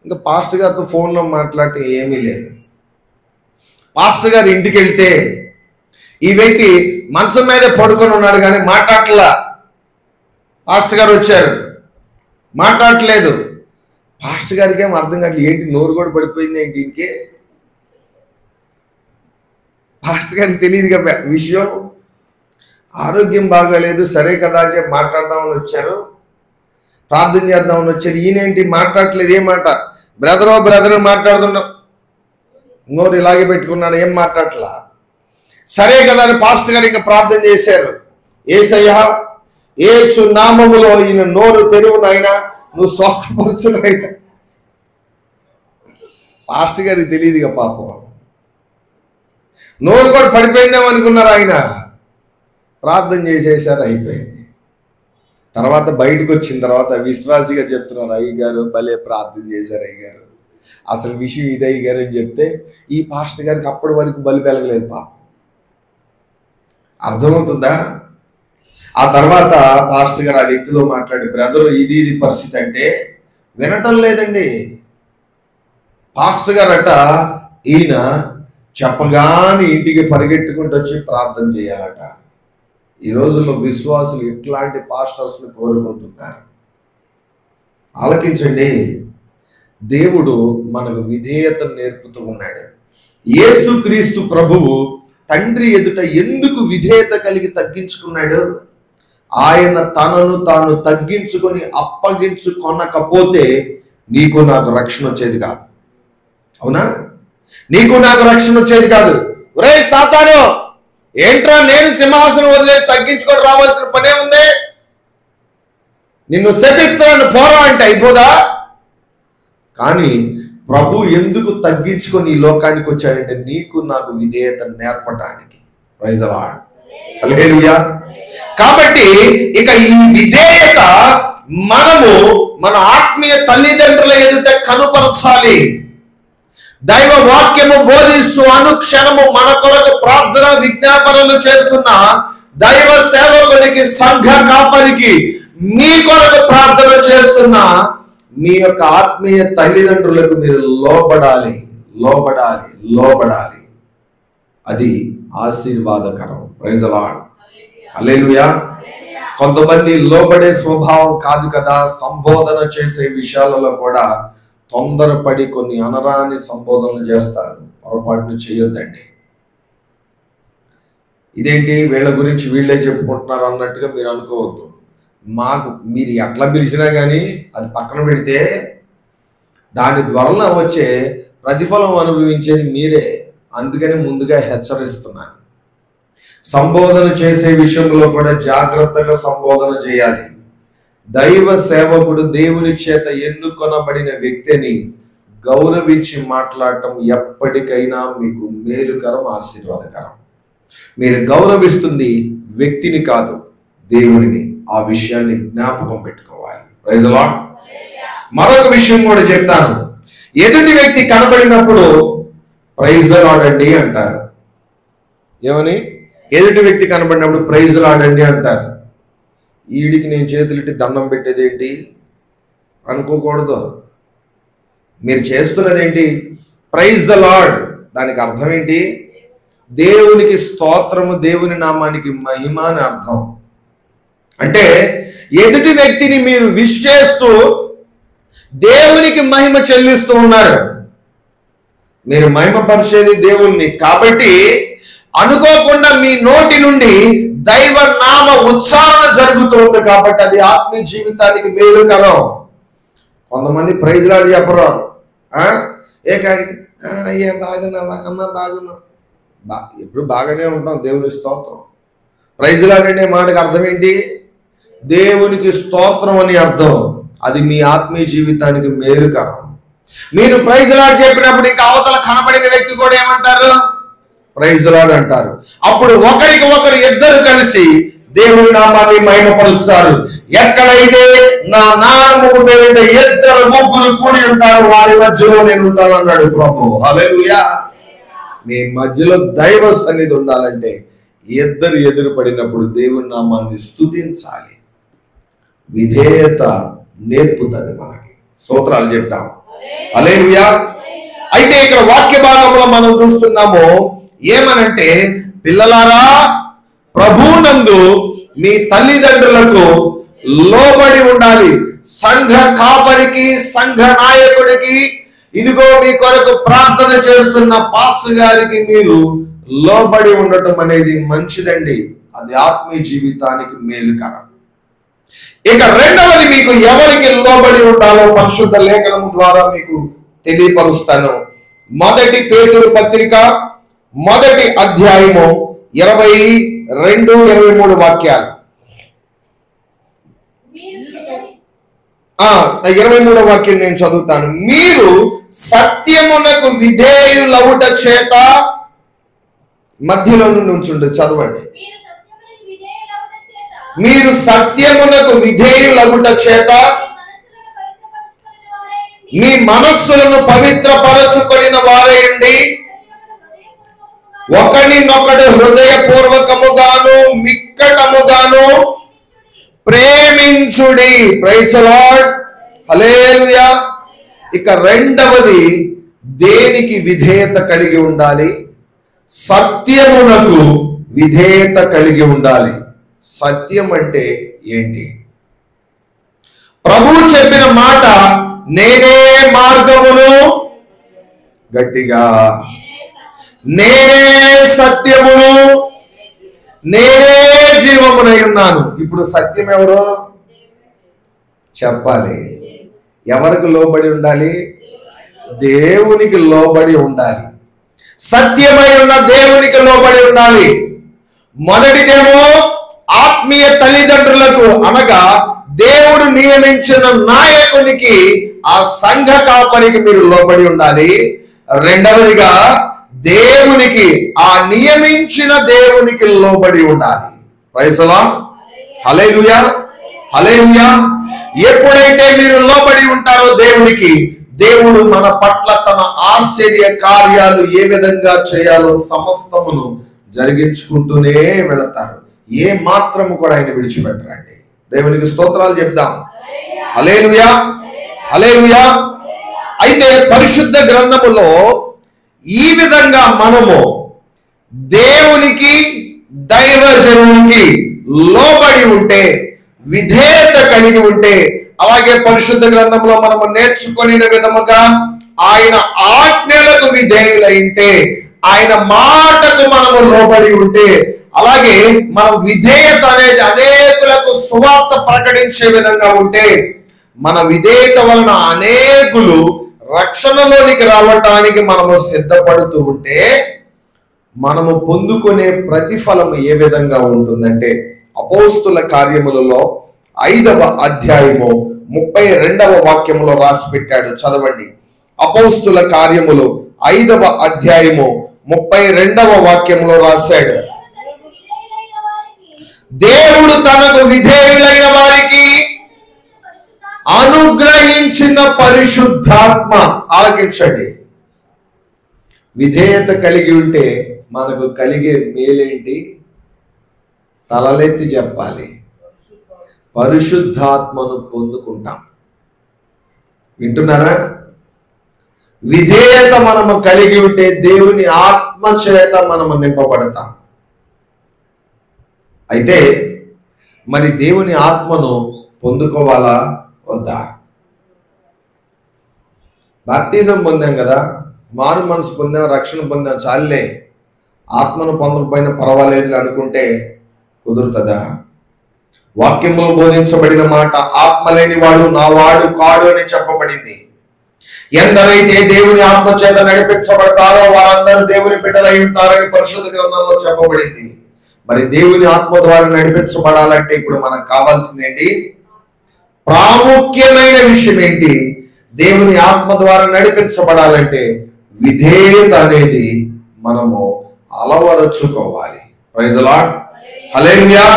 ఇంకా పాస్టర్ గారితో ఫోన్లో మాట్లాడటం ఏమీ లేదు. పాస్టర్ గారు ఇంటికి వెళ్తే ఈ వ్యక్తి మంచం మీదే పడుకొని ఉన్నాడు కానీ మాట్లాడట్లా. పాస్టర్ గారు వచ్చారు, మాట్లాడట్లేదు. పాస్టర్ గారికి ఏం అర్థం కావట్లేదు, ఏంటి నోరు కూడా పడిపోయింది ఏంటి ఇంకే. పాస్టర్ గారికి తెలియదుగా విషయం, ఆరోగ్యం బాగాలేదు, సరే కదా అని చెప్పి మాట్లాడదామని వచ్చారు, ప్రార్థన చేద్దామని వచ్చారు. ఈయనేంటి మాట్లాడట్లేదు, ఏం మాట బ్రదర్ మాట్లాడుతున్నాం, నోరు ఇలాగే పెట్టుకున్నాడు, ఏం మాట్లాడట్లా. సరే కదా అని పాస్టర్ గారు ఇంకా ప్రార్థన చేశారు. యేసయ్యా, యేసు నామములో ఈయన నోరు తెరువునైనా, నువ్వు స్వస్థపరచునైనా. పాస్టర్ గారికి తెలియదుగా పాపం, నోరు కూడా పడిపోయిందేమో అనుకున్నారు. ఆయన ప్రార్థన చేసేసారు, అయిపోయింది. తర్వాత బయటకు వచ్చిన తర్వాత విశ్వాసిగా చెప్తున్నారు, అయ్యగారు భలే ప్రార్థన చేశారు అయ్యగారు, అసలు విషయం ఇదే అయ్యగారు అని చెప్తే ఈ పాస్టర్ గారికి అప్పటి వరకు బలి పెరగలేదు పాపం. అర్థమవుతుందా? ఆ తర్వాత పాస్టర్ గారు ఆ వ్యక్తితో మాట్లాడి, బ్రదరు ఇది పరిస్థితి అంటే వినటం లేదండి. పాస్టర్ గారట ఈయన చెప్పగానే ఇంటికి పరిగెట్టుకుంటూ వచ్చి ప్రార్థన చేయాలట. ఈ రోజుల్లో విశ్వాసులు ఇట్లాంటి పాస్టర్స్ని కోరుకుంటున్నారు. ఆలకించండి, దేవుడు మనకు విధేయతను నేర్పుతూ ఉన్నాడు. యేసుక్రీస్తు ప్రభువు తండ్రి ఎదుట ఎందుకు విధేయత కలిగి తగ్గించుకున్నాడు? ఆయన తనను తాను తగ్గించుకొని అప్పగించుకొనకపోతే నీకు నాకు రక్షణ వచ్చేది కాదు. అవునా? నీకు నాకు రక్షణ వచ్చేది కాదు. ఒరే సాతాను, ఏంట్రా నేను సింహాసనం వదిలేసి తగ్గించుకొని రావాల్సిన పనే ఉంది, నిన్ను శపిస్తాను పోరా అంటే అయిపోదా? కానీ ప్రభు ఎందుకు తగ్గించుకొని ఈ లోకానికి వచ్చాడంటే నీకు నాకు విధేయత నేర్పడానికి. ప్రైజ్ ది లార్డ్, హల్లెలూయా. కాబట్టి ఇక ఈ విధేయత మనము మన ఆత్మీయ తల్లిదండ్రుల ఎదుట కనుపరచాలి. దైవ వాక్యము బోధిస్తూ అనుక్షణము మన కొరకు ప్రార్థన విజ్ఞాపనలు చేస్తున్న దైవ సేవకునికి, సంఘ కాపరికి, మీ కొరకు ప్రార్థన చేస్తున్న మీ యొక్క ఆత్మీయ తల్లిదండ్రులకు మీరు లోబడాలి. అది ఆశీర్వాదకరం. ప్రైజ్ ది లార్డ్, హల్లెలూయా. కొంతమంది లోబడే స్వభావం కాదు కదా, సంబోధన చేసే విషయాలలో కూడా తొందరపడి కొన్ని అనరాని సంబోధనలు చేస్తారు. పొరపాటును చేయొద్దండి. ఇదేంటి వీళ్ళ గురించి వీళ్ళే చెప్పుకుంటున్నారు అన్నట్టుగా మీరు అనుకోవద్దు. మీరు ఎట్లా పిలిచినా కానీ అది పక్కన పెడితే దాని ద్వారా వచ్చే ప్రతిఫలం అనుభవించేది మీరే. అందుకని ముందుగా హెచ్చరిస్తున్నాను. సంబోధన చేసే విషయంలో కూడా జాగ్రత్తగా సంబోధన చేయాలి. దైవ సేవకుడు దేవుని చేత ఎన్నుకొనబడిన వ్యక్తిని గౌరవించి మాట్లాడటం ఎప్పటికైనా మీకు మేలుకరం, ఆశీర్వాదకరం. మీరు గౌరవిస్తుంది వ్యక్తిని కాదు, దేవునిని. ఆ విషయాన్ని జ్ఞాపకం పెట్టుకోవాలి. Praise the lord. మరొక విషయం కూడా చెప్తాను. ఎదుటి వ్యక్తి కనబడినప్పుడు ప్రైజ్ ది లార్డ్ అండి అంటారు. ఏమని? ఎదుటి వ్యక్తి కనబడినప్పుడు ప్రైజ్ ది లార్డ్ అండి అంటారు. ఈడికి నేను చేతులెట్టి దండం పెట్టేది ఏంటి అనుకోకూడదు. మీరు చేస్తున్నది ఏంటి? Praise the lord. దానికి అర్థం ఏంటి? దేవునికి స్తోత్రము, దేవుని నామానికి మహిమ అని అర్థం. అంటే ఎదుటి వ్యక్తిని మీరు విష్ చేస్తూ దేవునికి మహిమ చెల్లిస్తూ ఉన్నారు. మీరు మహిమపరిచేది దేవుణ్ణి. కాబట్టి అనుకోకుండా మీ నోటి నుండి దైవ నామ ఉచ్చారణ జరుగుతుంది. కాబట్టి అది ఆత్మీయ జీవితానికి మేలుకరం. కొంతమంది ప్రైజ్ లార్డ్ చెప్పరు. ఏ కాడికి అయ్యా బాగున్నావా, అమ్మ బాగున్నావు, ఎప్పుడు బాగానే ఉంటాం, దేవుని స్తోత్రం. ప్రైజ్ లార్డ్ అనే మాటకు అర్థం ఏంటి? దేవునికి స్తోత్రం అని అర్థం. అది మీ ఆత్మీయ జీవితానికి మేలుకరం. మీరు ప్రైజ్ లార్డ్ చెప్పినప్పుడు ఇంకా అవతల కనబడిన వ్యక్తి కూడా ఏమంటారు? ప్రైజ్ లార్డ్ అంటారు. అప్పుడు ఒకరికి ఒకరు ఇద్దరు కలిసి దేవుని నామాన్ని మహిమపరుస్తారు. ఎక్కడైతే నా నామము పేరిట ఇద్దరు ముగ్గురు కూడి ఉంటారు, వారి మధ్యలో నేను ఉంటాను అన్నాడు ప్రభు. హల్లెలూయా. మీ మధ్యలో దైవ సన్నిధి ఉండాలంటే ఇద్దరు ఎదురు పడినప్పుడు దేవుని నామాన్ని స్తుతించాలి. విధేయత నేర్పుతుంది మనకి. స్తోత్రాలు చెప్తాం. హల్లెలూయా. అయితే ఇక్కడ వాక్య భాగంలో మనం చూస్తున్నాము ఏమనంటే, పిల్లలారా ప్రభువునందు మీ తల్లిదండ్రులకు లోబడి ఉండాలి. సంఘ కాపరికి, సంఘ నాయకుడికి, ఇదిగో మీ కొరకు ప్రార్థన చేస్తున్న పాస్టర్ గారికి మీరు లోబడి ఉండటం అనేది మంచిదండి. అది ఆత్మీయ జీవితానికి మేలుకరం. ఇక రెండవది, మీకు ఎవరికి లోబడి ఉండాలో పరిశుద్ధ లేఖనం ద్వారా మీకు తెలియపరుస్తాను. మొదటి పేతురు పత్రిక 1వ అధ్యాయము 22-23 వాక్యాలు. 23వ వాక్యం నేను చదువుతాను. మీరు సత్యమునకు విధేయులవుట చేత, మధ్యలో నుండి ఉంచుండు, చదవండి. మీరు సత్యమునకు విధేయులవుట చేత మీ మనస్సులను పవిత్రపరచుకొనిన వారేయండి, ఒకరినొకడు హృదయపూర్వకముగాను మిక్కటముగాను ప్రేమించుడి. Praise the lord. హల్లెలూయా. ఇక రెండవది, దేనికి విధేయత కలిగి ఉండాలి? సత్యమునకు విధేయత కలిగి ఉండాలి. సత్యం అంటే ఏంటి? ప్రభువు చెప్పిన మాట, నేనే మార్గమును, గట్టిగా, నేనే సత్యమును, నేనే జీవమునై ఉన్నాను. ఇప్పుడు సత్యం ఎవరు చెప్పాలి? ఎవరికి లోబడి ఉండాలి? దేవునికి లోబడి ఉండాలి. సత్యమై ఉన్న దేవునికి లోబడి ఉండాలి. మొదటిదేమో ఆత్మీయ తల్లిదండ్రులకు, అనగా దేవుడు నియమించిన నాయకునికి, ఆ సంఘ కాపరికి మీరు లోబడి ఉండాలి. రెండవదిగా దేవునికి, ఆ నియమించిన దేవునికి లోబడి ఉండాలి. Praise the lord. హల్లెలూయా. హల్లెలూయా. ఎప్పుడైతే మీరు లోబడి ఉంటారో దేవునికి, దేవుడు మన పట్ల తన ఆశ్చర్య కార్యాలు ఏ విధంగా చేయాలో సమస్తమును జరిగించుకుంటూనే వెళతారు. ఏ మాత్రము కూడా ఆయన విడిచిపెట్టరండి. దేవునికి స్తోత్రాలు చెప్దాం. హల్లెలూయా. హల్లెలూయా. అయితే పరిశుద్ధ గ్రంథములో ఈ విధంగా మనము దేవునికి, దైవజనునికి లోబడి ఉంటే, విధేయత కలిగి ఉంటే, అలాగే పరిశుద్ధ గ్రంథంలో మనము నేర్చుకునే విధముగా ఆయన ఆజ్ఞలకు విధేయులైంటే, ఆయన మాటకు మనము లోబడి ఉంటే, అలాగే మనం విధేయత అనేది అనేకులకు సువార్త ప్రకటించే విధంగా ఉంటే, మన విధేయత వలన అనేకులు రక్షణలోనికి రావటానికి మనము సిద్ధపడుతూ ఉంటే, మనము పొందుకునే ప్రతిఫలం ఏ విధంగా ఉంటుందంటే, అపోస్తుల కార్యములలో 5వ అధ్యాయము 32వ వాక్యములో రాసి పెట్టాడు. చదవండి. అపోస్తుల కార్యములు 5వ అధ్యాయము 32వ వాక్యములో రాశాడు, దేవుడు తనకు విధేయులైన వారికి అనుగ్రహించిన పరిశుద్ధాత్మ. ఆలకించండి. విధేయత కలిగి ఉంటే మనకు కలిగే మేలేంటి? తలలెత్తి చెప్పాలి. పరిశుద్ధాత్మను పొందుకుంటాం. వింటున్నారా? విధేయత మనము కలిగి ఉంటే దేవుని ఆత్మ చేత మనము నింపబడతాం. అయితే మరి దేవుని ఆత్మను పొందుకోవాలా వద్దా? బాప్తిజం పొందాం కదా, మారు మనసు పొందాం, రక్షణ పొందాం, చాలే, ఆత్మను పొందకపోయినా పర్వాలేదు అనుకుంటే కుదురుతుందా? వాక్యంలో బోధించబడిన మాట, ఆత్మ లేని వాడు నా వాడు కాడు అని చెప్పబడింది. ఎందరైతే దేవుని ఆత్మ చేత నడిపించబడతారో వారందరూ దేవుని బిడ్డలై ఉంటారని పరిశుద్ధ గ్రంథంలో చెప్పబడింది. మరి దేవుని ఆత్మ ద్వారా నడిపించబడాలంటే ఇప్పుడు మనకు కావాల్సిందేంటి? ప్రాముఖ్యమైన విషయం ఏంటి? దేవుని ఆత్మ ద్వారా నడిపించబడాలంటే విధేయత అనేది మనము అలవరుచుకోవాలి. Praise the lord. హల్లెలూయా.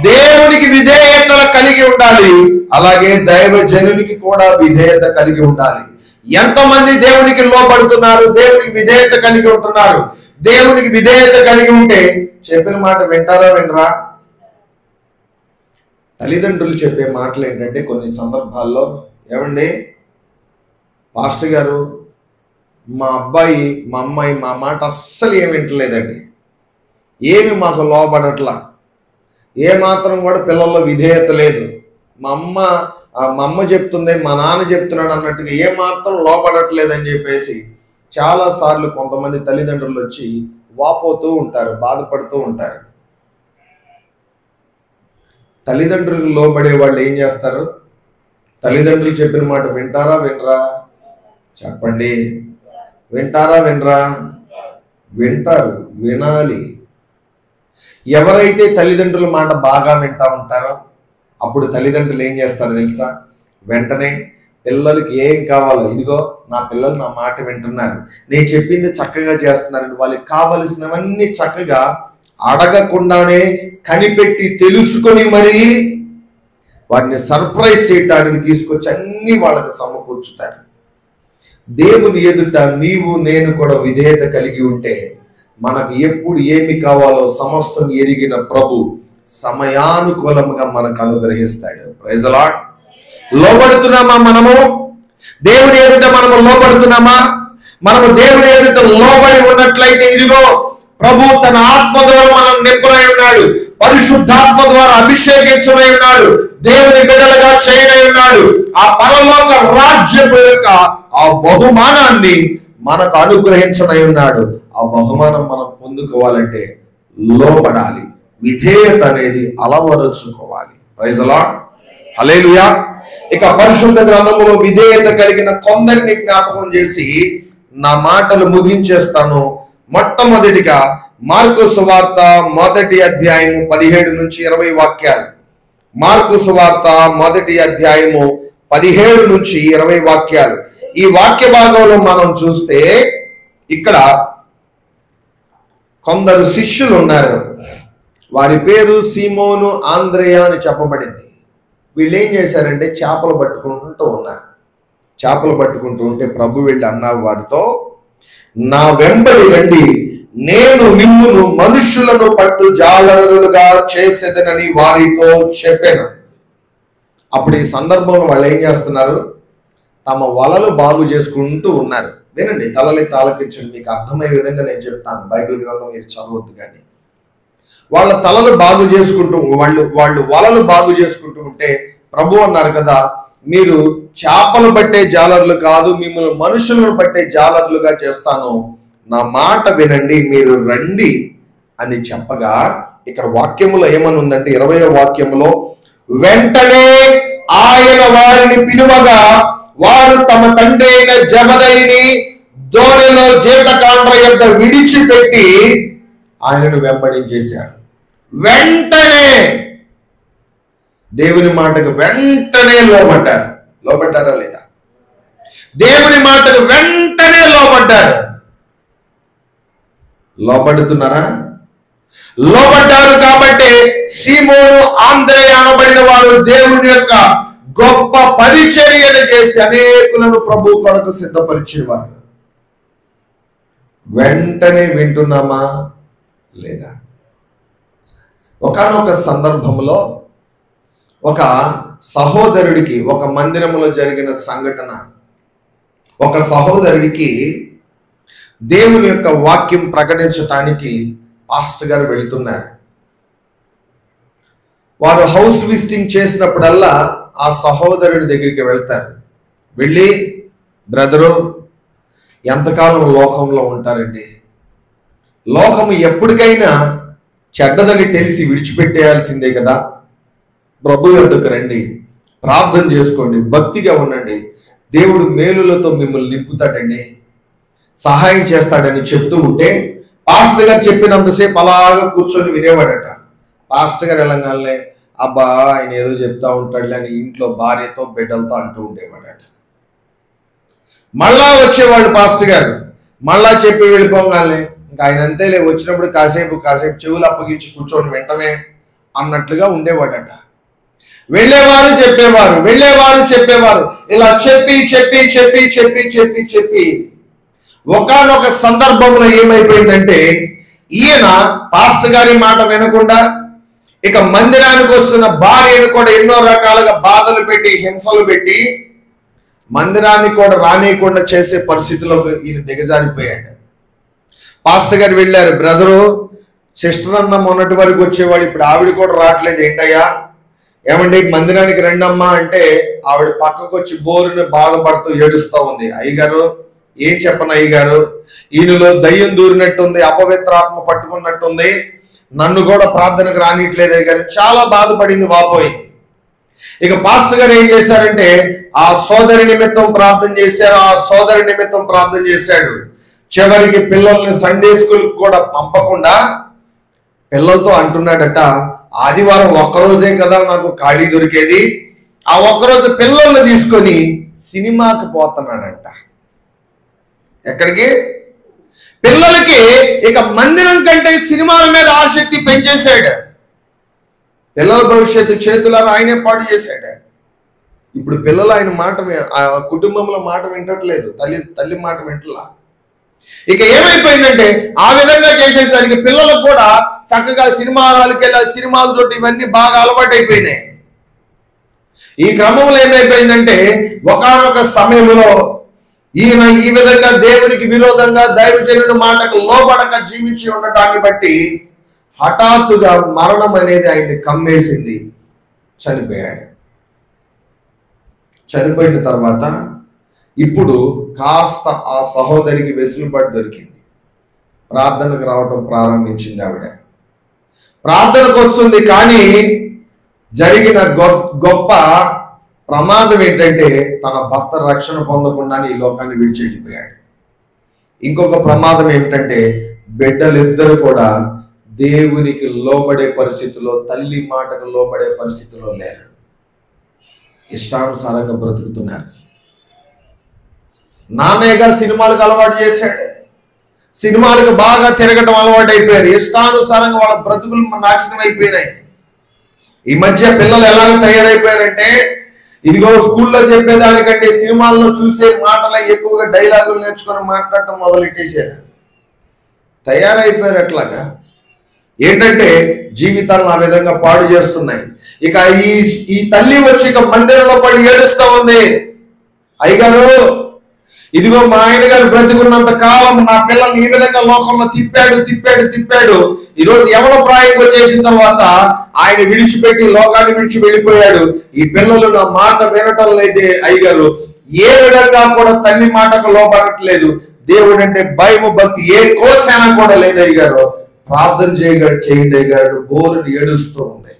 దేవునికి విధేయత కలిగి ఉండాలి, అలాగే దైవజనునికి కూడా విధేయత కలిగి ఉండాలి. ఎంతమంది దేవునికి లోబడుతున్నారు? దేవునికి విధేయత కలిగి ఉంటున్నారు? దేవునికి విధేయత కలిగి ఉంటే చెప్పిన మాట వింటారా వినరా? తల్లిదండ్రులు చెప్పే మాటలు ఏంటంటే కొన్ని సందర్భాల్లో, ఏమండి పాస్టర్ గారు, మా అబ్బాయి మా అమ్మాయి మా మాట అస్సలు ఏమి వింటలేదండి, ఏమి మాకు లోబడట్లా, ఏమాత్రం కూడా పిల్లల్లో విధేయత లేదు, మా అమ్మ చెప్తుంది మా నాన్న చెప్తున్నాడు అన్నట్టుగా ఏమాత్రం లోబడట్లేదని చెప్పేసి చాలాసార్లు కొంతమంది తల్లిదండ్రులు వచ్చి వాపోతూ ఉంటారు, బాధపడుతూ ఉంటారు. తల్లిదండ్రులకు లోబడే వాళ్ళు ఏం చేస్తారు? తల్లిదండ్రులు చెప్పిన మాట వింటారా వినరా? చెప్పండి, వింటారా వినరా? వింటారు, వినాలి. ఎవరైతే తల్లిదండ్రుల మాట బాగా వింటా ఉంటారో అప్పుడు తల్లిదండ్రులు ఏం చేస్తారో తెలుసా? వెంటనే పిల్లలకి ఏం కావాలో, ఇదిగో నా పిల్లలు నా మాట వింటున్నారు, నేను చెప్పింది చక్కగా చేస్తున్నారని వాళ్ళకి కావలసినవన్నీ చక్కగా అడగకుండానే కనిపెట్టి తెలుసుకొని మరి వారిని సర్ప్రైజ్ చేయడానికి తీసుకొచ్చి అన్ని వాళ్ళకి సమకూర్చుతారు. దేవుని ఎదుట నీవు నేను కూడా విధేయత కలిగి ఉంటే మనకు ఎప్పుడు ఏమి కావాలో సమస్తం ఎరిగిన ప్రభు సమయానుకూలంగా మనకు అనుగ్రహిస్తాడు. Praise the lord. లోబడుతున్నామా? మనము దేవుని ఎదుట మనము లోబడుతున్నామా? మనము దేవుని ఎదుట లోబడి ఉన్నట్లయితే ఇదిగో ప్రభు తన ఆత్మ ద్వారా మనం నింపునై ఉన్నాడు, పరిశుద్ధాత్మ ద్వారా అభిషేకించునై ఉన్నాడు, దేవుని బిడ్డలుగా చేయనై ఉన్నాడు. ఆ పరలోక రాజ్యము యొక్క ఆ బహుమానాన్ని మనకు అనుగ్రహించనై ఉన్నాడు. ఆ బహుమానం మనం పొందుకోవాలంటే లోబడాలి, విధేయత అనేది అలవరుచుకోవాలి. Praise the lord. హల్లెలూయా. ఇక పరిశుద్ధ గ్రంథములో విధేయత కలిగిన కొందరిని జ్ఞాపకం చేసి నా మాటలు ముగించేస్తాను. మొట్టమొదటిగా మార్కు సువార్త 1వ అధ్యాయము 17 నుంచి 20 వాక్యాలు. మార్కు సువార్త 1వ అధ్యాయము 17 నుంచి 20 వాక్యాలు. ఈ వాక్య భాగంలో మనం చూస్తే ఇక్కడ కొందరు శిష్యులు ఉన్నారు. వారి పేరు సీమోను, ఆంద్రేయ అని చెప్పబడింది. వీళ్ళు ఏం చేశారంటే చేపలు పట్టుకుంటూ ఉన్నారు. చేపలు పట్టుకుంటూ ఉంటే ప్రభు వెళ్ళి అన్నారు వారితో, నా వెంబడి రండి, నేను మిమ్మును మనుషులను పట్టు జాలరులుగా చేసేదనని వారితో చెప్పాను. అప్పుడు ఈ సందర్భంలో వాళ్ళు ఏం చేస్తున్నారు? తమ వలలు బాగు చేసుకుంటూ ఉన్నారు. వినండి, తలలెత్తి ఆలకించండి, మీకు అర్థమయ్యే విధంగా నేను చెప్తాను. బైబిల్ గ్రంథం మీరు చదవద్దు కానీ. వాళ్ళ తలలు బాగు చేసుకుంటూ వాళ్ళు వలలు బాగు చేసుకుంటూ ఉంటే ప్రభు అన్నారు కదా, మీరు చేపలు పట్టే జాలర్లు కాదు, మిమ్మల్ని మనుషులను పట్టే జాలర్లుగా చేస్తాను, నా మాట వినండి, మీరు రండి అని చెప్పగా ఇక్కడ వాక్యములో ఏమని ఉందంటే 20వ వాక్యములో, వెంటనే ఆయన వారిని పిలువగా వారు తమ తండ్రి అయిన జబదయిని దోణిలో జీతకాండ్ర యొద్ద విడిచిపెట్టి ఆయనను వెంబడించేశారు. వెంటనే దేవుని మాటకు వెంటనే లోబడ్డారు. లోబడ్డారా లేదా? దేవుని మాటకు వెంటనే లోబడ్డారు. లోబడుతున్నారా? లోబడ్డారు. కాబట్టి సీమోను, ఆంద్రేయ అనబడిన వారు దేవుని యొక్క గొప్ప పరిచర్యను చేసి అనేకులను ప్రభు కొరకు సిద్ధపరిచేవారు. వెంటనే వింటున్నామా లేదా? ఒకానొక సందర్భంలో ఒక సహోదరుడికి, ఒక మందిరములో జరిగిన సంఘటన, ఒక సహోదరుడికి దేవుని యొక్క వాక్యం ప్రకటించటానికి పాస్టర్ గారు వెళుతున్నారు. వారు హౌస్ విజిటింగ్ చేసినప్పుడల్లా ఆ సహోదరుడి దగ్గరికి వెళ్తారు. వెళ్ళి, బ్రదరు, ఎంతకాలం లోకంలో ఉంటారండి? లోకము ఎప్పటికైనా చెడ్డదని తెలిసి విడిచిపెట్టేయాల్సిందే కదా. ప్రభు యొద్దకు రండి, ప్రార్థన చేసుకోండి, భక్తిగా ఉండండి, దేవుడు మేలులతో మిమ్మల్ని నింపుతాడండి, సహాయం చేస్తాడని చెప్తూ ఉంటే పాస్టర్ గారు చెప్పినంతసేపు అలాగా కూర్చొని వినేవాడట. పాస్టర్ గారు వెళ్ళగానే అబ్బా ఆయన ఏదో చెప్తా ఉంటాడులే అని ఇంట్లో భార్యతో బిడ్డలతో అంటూ ఉండేవాడట. మళ్ళా వచ్చేవాళ్ళు పాస్టర్ గారు, మళ్ళా చెప్పి వెళ్ళిపోగానే ఇంకా ఆయన అంతేలే, వచ్చినప్పుడు కాసేపు చెవులు అప్పగించి కూర్చొని వెంటనే అన్నట్లుగా ఉండేవాడట. వెళ్ళేవారు చెప్పేవారు. ఇలా చెప్పి ఒకానొక సందర్భంలో ఏమైపోయిందంటే ఈయన పాస్టర్ గారి మాట వినకుండా ఇక మందిరానికి వస్తున్న భార్యను కూడా ఎన్నో రకాలుగా బాధలు పెట్టి, హింసలు పెట్టి మందిరాన్ని కూడా రానియకుండా చేసే పరిస్థితిలోకి ఈయన దిగజారిపోయాడు. పాస్టర్ గారు వెళ్ళారు, బ్రదరు సిస్టర్ అన్న మొన్నటి వరకు వచ్చేవాడు, ఇప్పుడు ఆవిడ కూడా రావట్లేదు, ఏంటయ్యా, ఏమండి మందిరానికి రండమ్మా అంటే ఆవిడ పక్కకు వచ్చి బోరుని బాధపడుతూ ఏడుస్తూ ఉంది. అయ్యగారు ఏం చెప్పను అయ్యగారు, ఈయనలో దయ్యం దూరినట్టుంది, అపవిత్రాత్మ పట్టుకున్నట్టుంది, నన్ను కూడా ప్రార్థనకు రానిట్లేదే కానీ చాలా బాధపడింది, వాపోయింది. ఇక పాస్టర్ గారు ఏం చేశారంటే ఆ సోదరి నిమిత్తం ప్రార్థన చేశారు, ఆ సోదరి నిమిత్తం ప్రార్థన చేశాడు. చివరికి పిల్లల్ని సండే స్కూల్ కూడా పంపకుండా పిల్లలతో అంటున్నాడట, ఆదివారం ఒక్కరోజే కదా నాకు ఖాళీ దొరికేది, ఆ ఒక్కరోజు పిల్లల్ని తీసుకొని సినిమాకి పోతున్నాడంట. ఎక్కడికి? పిల్లలకి ఇక మందిరం కంటే సినిమాల మీద ఆసక్తి పెంచేశాడు. పిల్లల భవిష్యత్తు చేతులారా ఆయనే పాడు చేశాడు. ఇప్పుడు పిల్లలు ఆయన మాట, ఆ కుటుంబంలో మాట వింటట్లేదు, తల్లి మాట వింటలా. ఇక ఏమైపోయిందంటే ఆ విధంగా చేసేసరికి పిల్లలకు కూడా చక్కగా సినిమా హాల్కి వెళ్ళాలి, సినిమాలతో ఇవన్నీ బాగా అలవాటు అయిపోయినాయి. ఈ క్రమంలో ఏమైపోయిందంటే ఒకానొక సమయంలో ఈయన ఈ విధంగా దేవునికి విరోధంగా దైవజనుడి మాటకు లోబడక జీవించి ఉండటాన్ని బట్టి హఠాత్తుగా మరణం అనేది ఆయన్ని కమ్మేసింది, చనిపోయాడు. చనిపోయిన తర్వాత ఇప్పుడు కాస్త ఆ సహోదరికి వెసులుబాటు దొరికింది, ప్రార్థనకు రావటం ప్రారంభించింది. ఆవిడ ప్రార్థనకు వస్తుంది, కానీ జరిగిన గొప్ప ప్రమాదం ఏంటంటే తన భర్త రక్షణ పొందకుండానే ఈ లోకాన్ని విడిచిపెట్టిపోయాడు. ఇంకొక ప్రమాదం ఏమిటంటే బిడ్డలిద్దరూ కూడా దేవునికి లోబడే పరిస్థితిలో, తల్లి మాటకు లోబడే పరిస్థితిలో లేరు, ఇష్టానుసారంగా బ్రతుకుతున్నారు. నాన్నయ్యగా సినిమాలకు అలవాటు చేశాడు, సినిమాలకు బాగా తిరగటం అలవాటు అయిపోయారు, ఇష్టానుసారంగా వాళ్ళ బ్రతుకులు నాశనం అయిపోయినాయి. ఈ మధ్య పిల్లలు ఎలాగ తయారైపోయారంటే ఇదిగో స్కూల్లో చెప్పేదానికంటే సినిమాల్లో చూసే మాటలు ఎక్కువగా డైలాగులు నేర్చుకొని మాట్లాడటం మొదలెట్టేశారు, తయారైపోయారు. అట్లాగా ఏంటంటే జీవితాలను ఆ విధంగా పాడు చేస్తున్నాయి. ఇక ఈ తల్లి వచ్చి ఇక మందిరంలో పడి ఏడుస్తూ ఉంది, అయ్యగారు ఇదిగో మా ఆయన గారు బ్రతికున్నంత కాలం నా పిల్లల్ని ఈ విధంగా లోకంలో తిప్పాడు. ఈరోజు యవన ప్రాయంకి వచ్చేసిన తర్వాత ఆయన విడిచిపెట్టి లోకాన్ని విడిచి వెళ్ళిపోయాడు. ఈ పిల్లలు నా మాట వినటం లేదే అయ్యగారు, ఏ విధంగా కూడా తల్లి మాటకు లోపడట్లేదు, దేవుడు అంటే భయము భక్తి ఏ కోశాన కూడా లేదు అయ్యగారు, ప్రార్థన చేయండి అయ్యగారు, బోరుని ఏడుస్తూ ఉంది.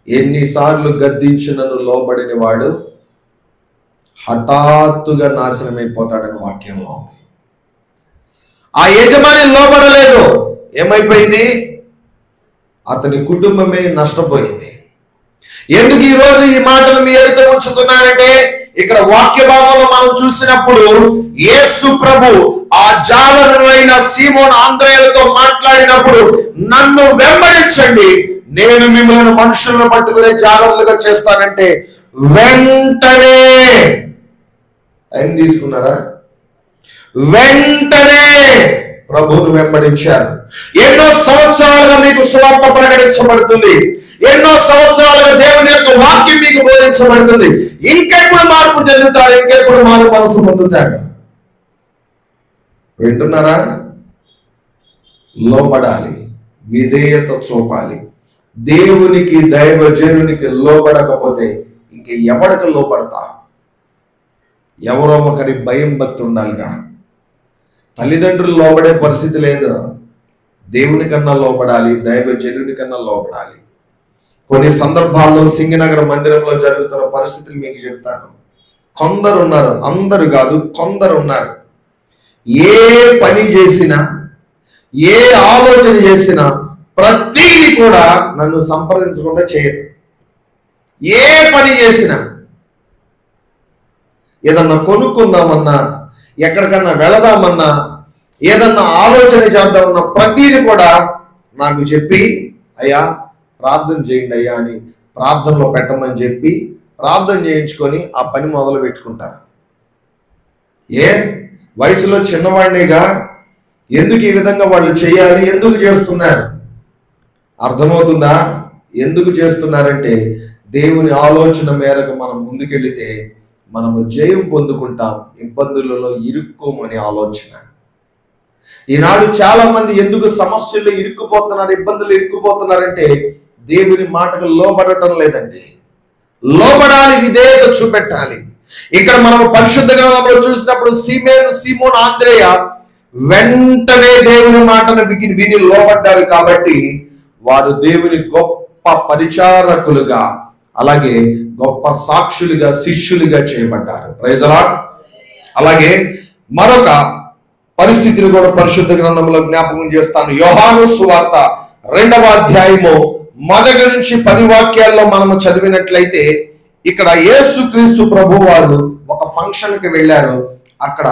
ఎన్నిసార్లు గద్దించినను లోబడిన వాడు హఠాత్తుగా నాశనమైపోతాడని వాక్యంలో ఉంది. ఆ యజమాని లోబడలేదు, ఏమైపోయింది? అతని కుటుంబమే నష్టపోయింది. ఎందుకు ఈరోజు ఈ మాటలు మీ ఎదుట ఉంచుతున్నానంటే ఇక్కడ వాక్య భాగంలో మనం చూసినప్పుడు యేసు ప్రభు ఆ జాలరులైన సీమోను ఆంద్రేయులతో మాట్లాడినప్పుడు నన్ను వెంబడించండి, నేను మిమ్మల్ని మనుషులను పట్టుకునే జాలరులుగా చేస్తానంటే వెంటనే టైం తీసుకున్నారా? వెంటనే ప్రభువును వెంబడించారు. ఎన్నో సంవత్సరాలుగా మీకు సువార్త ప్రకటించబడుతుంది, ఎన్నో సంవత్సరాలుగా దేవుని యొక్క వాక్యం మీకు బోధించబడుతుంది. ఇంకెప్పుడు మార్పు చెందుతారు, ఇంకెప్పుడు మారు మనసు పొందుతారు. వింటున్నారా? లోబడాలి, విధేయత చూపాలి. దేవునికి దైవజనునికి లోబడకపోతే ఇంక ఎవరికి లోబడతా? ఎవరో ఒకరి భయం భక్తి ఉండాలిగా. తల్లిదండ్రులు లోబడే పరిస్థితి లేదు, దేవుని కన్నా లోబడాలి, దైవజనుని కన్నా లోబడాలి. కొన్ని సందర్భాల్లో సింగనగర్ మందిరంలో జరుగుతున్న పరిస్థితులు మీకు చెప్తాను. కొందరు ఉన్నారు, అందరు కాదు, కొందరు ఉన్నారు, ఏ పని చేసినా ఏ ఆలోచన చేసినా ప్రతిదీ కూడా నన్ను సంప్రదించకుండా చేయరు. ఏ పని చేసినా, ఏదన్నా కొనుక్కుందామన్నా, ఎక్కడికన్నా వెళదామన్నా, ఏదన్నా ఆలోచన చేద్దామన్నా ప్రతిదీ కూడా నాకు చెప్పి అయ్యా ప్రార్థన చేయండి అయ్యా అని ప్రార్థనలో పెట్టమని చెప్పి ప్రార్థన చేయించుకొని ఆ పని మొదలు పెట్టుకుంటారు. ఏ వయసులో చిన్నవాడినిగా ఎందుకు ఈ విధంగా వాళ్ళు చేయాలి, ఎందుకు చేస్తున్నారు? అర్థమవుతుందా? ఎందుకు చేస్తున్నారంటే దేవుని ఆలోచన మేరకు మనం ముందుకెళ్తే మనము జయం పొందుకుంటాం, ఇబ్బందులలో ఇరుక్కోమని ఆలోచన. ఈనాడు చాలా మంది ఎందుకు సమస్యల్లో ఇరుక్కుపోతున్నారు, ఇబ్బందులు ఇరుక్కుపోతున్నారంటే దేవుని మాటకు లోబడటం లేదండి. లోబడాలి, విధేయత చూపెట్టాలి. ఇక్కడ మనం పరిశుద్ధ గ్రంథంలో చూసినప్పుడు సీమోను ఆంద్రేయ వెంటనే దేవుని మాటను విని లోబడ్డారు. కాబట్టి వారు దేవుని గొప్ప పరిచారకులుగా, అలాగే గొప్ప సాక్షులుగా, శిష్యులుగా చేయబడ్డారు. Praise the lord. అలాగే మరొక పరిస్థితిని కూడా పరిశుద్ధ గ్రంథంలో జ్ఞాపకం చేస్తాను. యోహాను సువార్త 2వ అధ్యాయము 1 నుంచి 10 వాక్యాల్లో మనము చదివినట్లయితే ఇక్కడ యేసుక్రీస్తు ప్రభు వారు ఒక ఫంక్షన్కి వెళ్ళారు. అక్కడ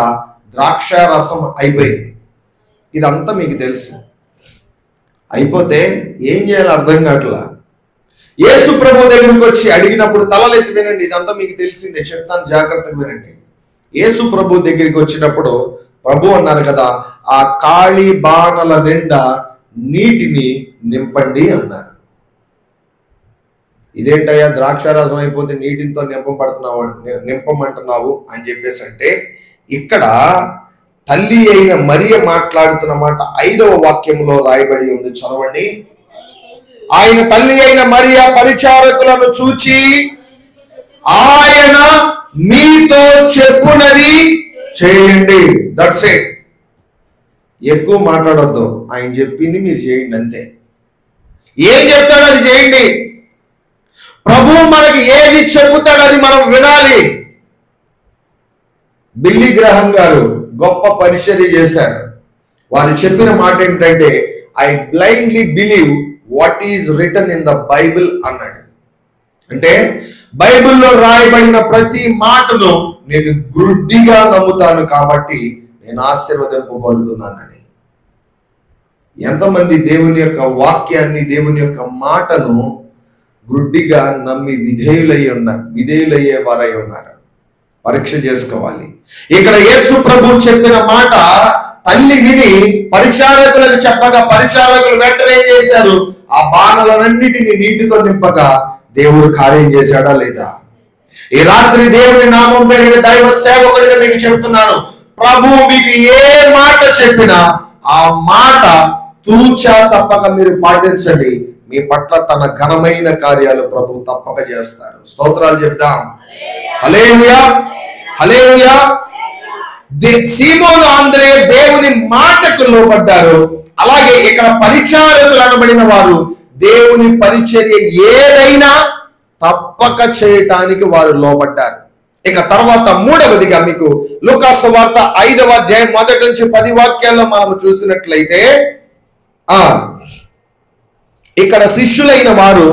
ద్రాక్ష రసం అయిపోయింది. ఇదంతా మీకు తెలుసు. అయిపోతే ఏం చేయాలో అర్థం కావట్లా. యేసు ప్రభు దగ్గరికి వచ్చి అడిగినప్పుడు తలలెత్తి వినండి, ఇదంతా మీకు తెలిసిందే, చెప్తాను, జాగ్రత్తగా వినండి. యేసు ప్రభు దగ్గరికి వచ్చినప్పుడు ప్రభు అన్నారు కదా, ఆ ఖాళీ బాణల నిండా నీటిని నింపండి అన్నారు. ఇదేంటయ్యా ద్రాక్షారసం అయిపోతే నీటితో నింపమంటున్నావు అని చెప్పేసి అంటే, ఇక్కడ తల్లి అయిన మరియ మాట్లాడుతున్న మాట 5వ వాక్యంలో రాయబడి ఉంది, చదవండి. ఆయన తల్లి అయిన మరియ పరిచారకులను చూచి, ఆయన మీతో చెప్పునది చేయండి. That's it. ఎక్కువ మాట్లాడొద్దు, ఆయన చెప్పింది మీరు చేయండి అంతే. ఏం చెప్తాడో అది చేయండి. ప్రభువు మనకి ఏది చెబుతాడో అది మనం వినాలి. బిల్లీ గ్రహం గారు గొప్ప పరిచర్య చేశారు. వారు చెప్పిన మాట ఏంటంటే, I blindly believe what is return in the Bible అన్నాడు. అంటే బైబిల్లో రాయబడిన ప్రతి మాటను నేను గుడ్డిగా నమ్ముతాను, కాబట్టి నేను ఆశీర్వదింపబడుతున్నానని. ఎంతమంది దేవుని యొక్క వాక్యాన్ని, దేవుని యొక్క మాటను గుడ్డిగా నమ్మి విధేయులయ్యే వారై ఉన్నారు? పరీక్ష చేసుకోవాలి. ఇక్కడ యేసు ప్రభు చెప్పిన మాట తల్లి విని పరిచారకులకు చెప్పగా, పరిచారకులు వెంటనే ఏం చేశారు? ఆ బాణలన్నిటిని నీటితో నింపగా దేవుడు కార్యం చేశాడా లేదా? ఈ రాత్రి దేవుని నామం పేరిట దైవ సేవకుడిగా మీకు చెప్తున్నాను, ప్రభు మీకు ఏ మాట చెప్పినా ఆ మాట తూచా తప్పక మీరు పాటించండి. మీ పట్ల తన ఘనమైన కార్యాలు ప్రభు తప్పక చేస్తారు. స్తోత్రాలు చెప్దాం. హల్లెలూయా, హల్లెలూయా. సీమోను ఆంద్రేయ దేవుని మాటకు లోబడ్డారు. అలాగే ఇక్కడ పరిచారకులు అనబడిన వారు దేవుని పరిచర్య ఏదైనా తప్పక చేయటానికి వారు లోబడ్డారు. ఇక తర్వాత మూడవదిగా మీకు లూకా సువార్త 5వ అధ్యాయం 1 నుంచి 10 వాక్యాల్లో మనం చూసినట్లయితే, ఇక్కడ శిష్యులైన వారు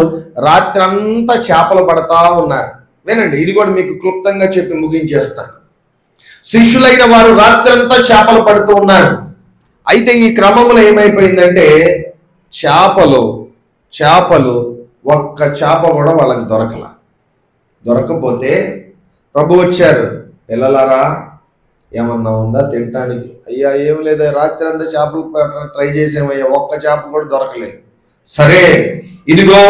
రాత్రంతా చేపలు పడతా ఉన్నారు. వినండి, ఇది కూడా మీకు క్లుప్తంగా చెప్పి ముగించేస్తాను. శిష్యులైన వారు రాత్రంతా చేపలు పడుతూ ఉన్నారు. అయితే ఈ క్రమంలో ఏమైపోయిందంటే, చేపలు ఒక్క చేప కూడా వాళ్ళకి దొరకపోతే ప్రభు వచ్చారు. పిల్లలారా, ఏమన్నా ఉందా తినటానికి? అయ్యా ఏం లేదా, రాత్రి అంతా చేపలు ట్రై చేసామయ్యా, ఒక్క చేప కూడా దొరకలేదు. సరే, ఇదిగో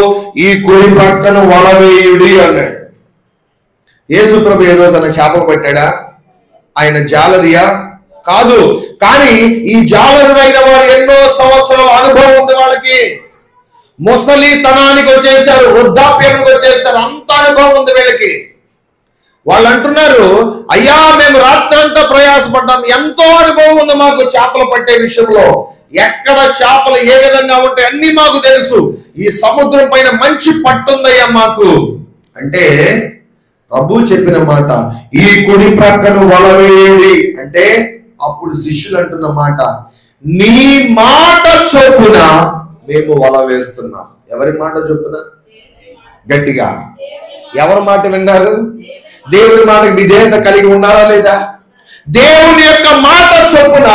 ఈ కుడి ప్రక్కన వలవేయుడి అన్నాడు. యేసు ప్రభు ఏ రోజు చేపలు పట్టాడా? ఆయన జాలరియా? కాదు. కానీ ఈ జాలరులైన వారు ఎన్నో సంవత్సరాల అనుభవం ఉంది వాళ్ళకి. ముసలితనానికి వచ్చేసారు, వృద్ధాప్యానికి వచ్చేసారు, అంత అనుభవం ఉంది వీళ్ళకి. వాళ్ళు అంటున్నారు, అయ్యా మేము రాత్రంతా ప్రయాసపడ్డాం, ఎంతో అనుభవం ఉంది మాకు చేపలు పట్టే విషయంలో. ఎక్కడ చేపలు ఏ విధంగా ఉంటాయి అన్ని మాకు తెలుసు. ఈ సముద్రం పైన మంచి పట్టుందయ్యా మాకు అంటే, ప్రభు చెప్పిన మాట ఈ కుడి ప్రక్కన వలవేయండి అంటే, అప్పుడు శిష్యులు అంటున్న మాట, నీ మాట చొప్పున మేము వల వేస్తున్నాం. ఎవరి మాట చొప్పున? గట్టిగా ఎవరి మాట విన్నారు? దేవుని మాటకు విధేయత కలిగి ఉన్నారా లేదా? దేవుని యొక్క మాట చొప్పున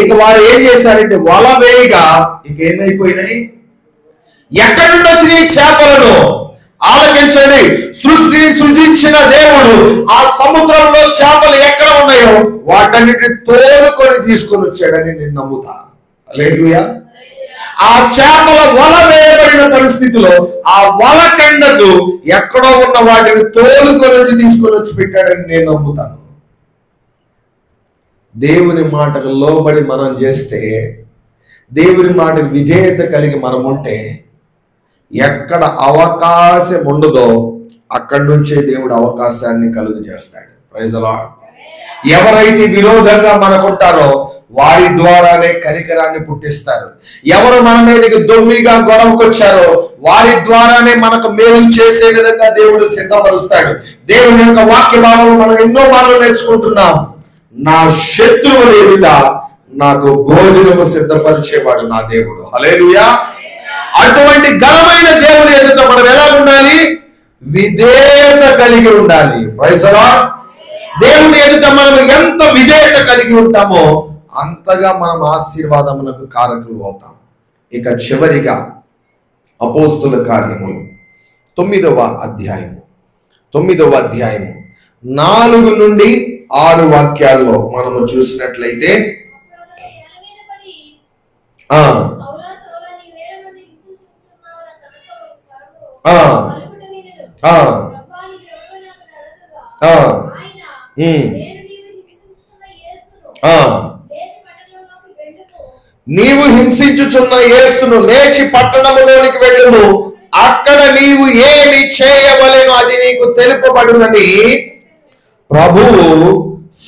ఇక వారు ఏం చేశారంటే, వల వేయగా ఇక ఏమైపోయినాయి? ఎక్కడి నుండి వచ్చిన చేపలను ఆలకించండి. సృష్టిని సృజించిన దేవుడు ఆ సముద్రంలో చేపలు ఎక్కడ ఉన్నాయో వాటన్నిటిని తోలుకొని తీసుకొని వచ్చాడని నేను నమ్ముతా. హల్లెలూయా, ఆ చేపల వల వేయబడిన పరిస్థితిలో ఆ వల కండకు ఎక్కడో ఉన్న వాటిని తోలుకొని వచ్చి తీసుకొని వచ్చి పెట్టాడని నేను నమ్ముతాను. దేవుని మాటకు లోబడి మనం చేస్తే, దేవుని మాటకు విధేయత కలిగి మనం ఉంటే, ఎక్కడ అవకాశం ఉండదో అక్కడి నుంచే దేవుడు అవకాశాన్ని కలుగు చేస్తాడు. Praise the lord. ఎవరైతే విరోధంగా మనకుంటారో వారి ద్వారానే కనికరాన్ని పుట్టిస్తారు. ఎవరు మన మీదకి దొమ్మిగా గొడవకొచ్చారో వారి ద్వారానే మనకు మేలు చేసే విధంగా దేవుడు సిద్ధపరుస్తాడు. దేవుని యొక్క వాక్య భావం మనం ఎన్నో మార్లు నేర్చుకుంటున్నాం. నా శత్రువుల ఎదుట నాకు భోజనము సిద్ధపరిచేవాడు నా దేవుడు. హల్లెలూయా. అటువంటి ఘనమైన దేవుని ఎదుట మనం ఎలా ఉండాలి? విధేయత కలిగి ఉండాలి. Praise the lord. దేవుని ఎదుట మనం ఎంత విధేయత కలిగి ఉంటామో అంతగా మనం ఆశీర్వాదమునకు కారకులు అవుతాం. ఇక చివరిగా అపోస్తుల కార్యములు 9వ అధ్యాయము 4 నుండి 6 వాక్యాల్లో మనము చూసినట్లయితే నీవు హింసించుచున్న యేసును లేచి పట్టణములోనికి వెళ్ళుము, అక్కడ నీవు ఏమి చేయవలెను అది నీకు తెలుపబడునని ప్రభువు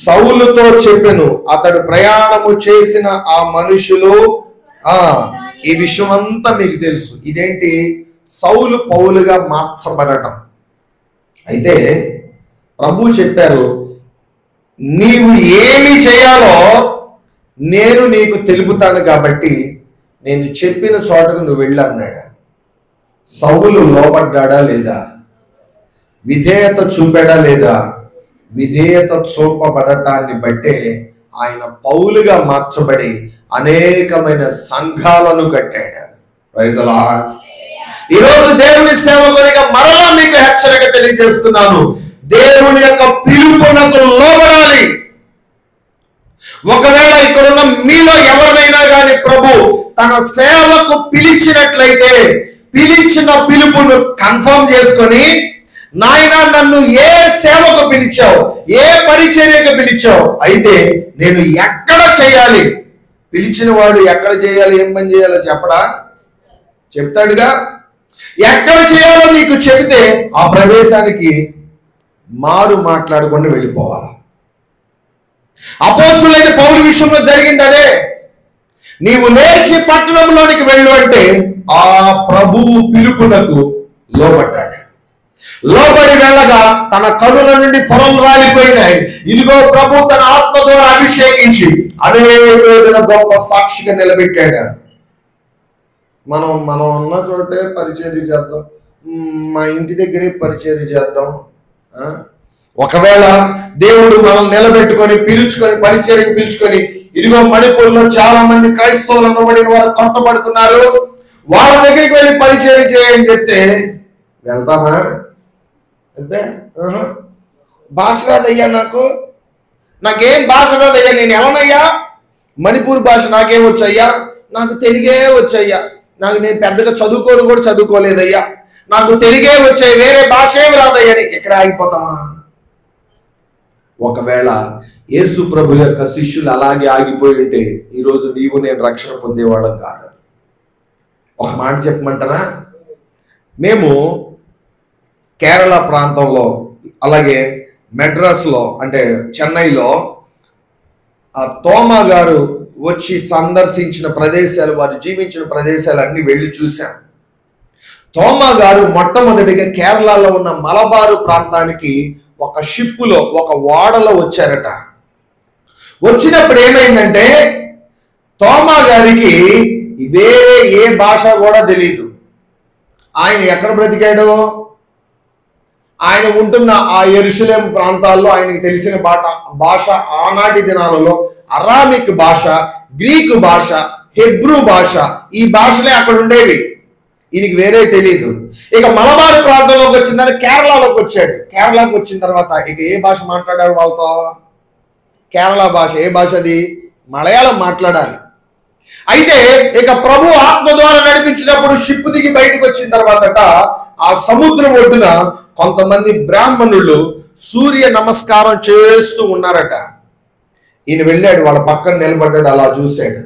సౌలుతో చెప్పెను. అతడు ప్రయాణము చేసిన ఆ మనుషులు ఈ విషయం అంతా మీకు తెలుసు. ఇదేంటి? సౌలు పౌలుగా మార్చబడటం. అయితే ప్రభు చెప్పారు, నీవు ఏమి చేయాలో నేను నీకు తెలుపుతాను కాబట్టి నేను చెప్పిన చోటకు నువ్వు వెళ్ళన్నాడు. సౌలు లోబడ్డా లేదా? విధేయత చూపాడా లేదా? విధేయత చూపబడటాన్ని బట్టే ఆయన పౌలుగా మార్చబడి అనేకమైన సంఘాలను కట్టాడు. Praise the lord. ఈరోజు దేవుని సేవకునిగా మరలా మీకు హెచ్చరిక తెలియజేస్తున్నాను. దేవుని యొక్క పిలుపునకు లోబడాలి. ఒకవేళ ఇక్కడున్న మీలో ఎవరినైనా కానీ ప్రభు తన సేవకు పిలిచినట్లయితే పిలిచిన పిలుపును కన్ఫర్మ్ చేసుకొని, నాయన నన్ను ఏ సేవకు పిలిచావు, ఏ పరిచర్యకు పిలిచావు, అయితే నేను ఎక్కడ చేయాలి? పిలిచిన వాడు ఎక్కడ చేయాలి, ఏం పని చేయాలో చెప్పడా? చెప్తాడుగా. ఎక్కడ చేయాలో నీకు చెబితే ఆ ప్రదేశానికి మారు మాట్లాడుకొని వెళ్ళిపోవాలి. అపోస్తులైన పౌలు విషయంలో జరిగింది అదే. నీవు లేచి పట్టణంలోనికి వెళ్ళు అంటే ఆ ప్రభువు పిలుపునకు లోబడ్డాడు. లోబడి వెళ్ళగా తన కనుల నుండి పొరలు రాలిపోయినాయి. ఇదిగో ప్రభు తన ఆత్మ ద్వారా అభిషేకించి అనేక గొప్ప సాక్షిగా నిలబెట్టాడు. మనం ఉన్న చోటే పరిచర్య చేద్దాం, మా ఇంటి దగ్గరే పరిచర్య చేద్దాం. ఒకవేళ దేవుడు మనం నిలబెట్టుకొని పిలుచుకొని పరిచర్యకు పిలుచుకొని, ఇదిగో మణిపూర్లో చాలా మంది క్రైస్తవులు అనబడిన వారు కొట్టబడుతున్నారు, వాళ్ళ దగ్గరికి వెళ్ళి పరిచర్య చేయని చెప్తే వెళ్తామా? భాష రాదయ్యా, నాకేం భాష రాదయ్యా, నేను ఎవనయ్యా? మణిపూర్ భాష నాకేం వచ్చయ్యా? నాకు తెలుగే వచ్చయ్యా, నేను పెద్దగా చదువుకోను కూడా చదువుకోలేదయ్యా, నాకు తెలుగే వచ్చాయి, వేరే భాష ఏమి రాదయ్యా. ఎక్కడ ఆగిపోతామా? ఒకవేళ యేసు ప్రభు యొక్క శిష్యులు అలాగే ఆగిపోయి ఉంటే ఈరోజు నీవు నేను రక్షణ పొందేవాళ్ళం కాదు. ఒక మాట చెప్పమంటారా? మేము కేరళ ప్రాంతంలో, అలాగే మెడ్రాస్లో అంటే చెన్నైలో ఆ తోమా గారు వచ్చి సందర్శించిన ప్రదేశాలు, వారు జీవించిన ప్రదేశాలు అన్ని వెళ్ళి చూశాం. తోమా గారు మొట్టమొదటిగా కేరళలో ఉన్న మలబారు ప్రాంతానికి ఒక షిప్పులో, ఒక ఓడలో వచ్చారట. వచ్చినప్పుడు ఏమైందంటే తోమా గారికి వేరే ఏ భాష కూడా తెలియదు. ఆయన ఎక్కడ బ్రతికాడు? ఆయన ఉంటున్న ఆ యెరూషలేము ప్రాంతాల్లో ఆయనకి తెలిసిన భాష ఆనాటి దినాలలో అరామిక్ భాష, గ్రీకు భాష, హెబ్రూ భాష, ఈ భాషలే అక్కడ ఉండేవి. ఈయనకి వేరే తెలియదు. ఇక మలబార్ ప్రాంతంలోకి వచ్చిన తర్వాత కేరళలోకి వచ్చాడు. కేరళకు వచ్చిన తర్వాత ఇక ఏ భాష మాట్లాడాడు వాళ్ళతో? కేరళ భాష. ఏ భాష అది? మలయాళం మాట్లాడాలి. అయితే ఇక ప్రభు ఆత్మ ద్వారా నడిపించినప్పుడు షిప్ దిగి బయటకు వచ్చిన తర్వాతట ఆ సముద్రం ఒడ్డున కొంతమంది బ్రాహ్మణులు సూర్య నమస్కారం చేస్తూ ఉన్నారట. ఈయన వెళ్ళాడు, వాళ్ళ పక్కన నిలబడ్డాడు, అలా చూశాడు.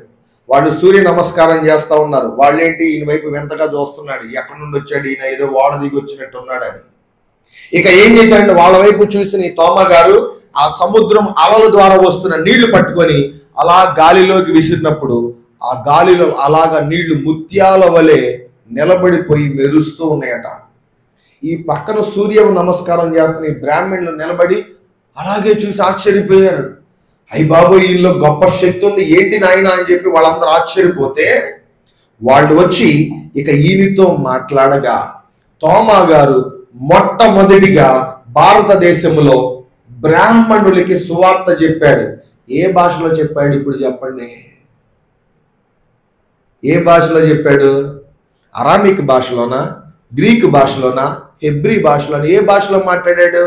వాళ్ళు సూర్య నమస్కారం చేస్తూ ఉన్నారు. వాళ్ళేంటి ఈయన వైపు వింతగా చూస్తున్నాడు, ఎక్కడి నుండి వచ్చాడు ఈయన, ఏదో ఓడ దిగి వచ్చినట్టు ఉన్నాడని. ఇక ఏం చేశాడంటే వాళ్ళ వైపు చూసిన ఈ తోమ గారు ఆ సముద్రం అలల ద్వారా వస్తున్న నీళ్లు పట్టుకొని అలా గాలిలోకి విసిరినప్పుడు ఆ గాలిలో అలాగా నీళ్లు ముత్యాల వలె నిలబడిపోయి మెరుస్తూ ఉన్నాయట. ఈ పక్కన సూర్య నమస్కారం చేస్తున్న ఈ బ్రాహ్మణులు నిలబడి అలాగే చూసి ఆశ్చర్యపోయారు. అయ్య బాబు, ఈయనలో గొప్ప శక్తి ఉంది, ఏంటి నాయన అని చెప్పి వాళ్ళందరూ ఆశ్చర్యపోతే వాళ్ళు వచ్చి ఇక ఈయనతో మాట్లాడగా తోమా గారు మొట్టమొదటిగా భారతదేశంలో బ్రాహ్మణులకి సువార్త చెప్పాడు. ఏ భాషలో చెప్పాడు ఇప్పుడు చెప్పండి? ఏ భాషలో చెప్పాడు? అరామిక్ భాషలోనా, గ్రీకు భాషలోనా, హెబ్రీ భాషలోనా? ఏ భాషలో మాట్లాడాడు?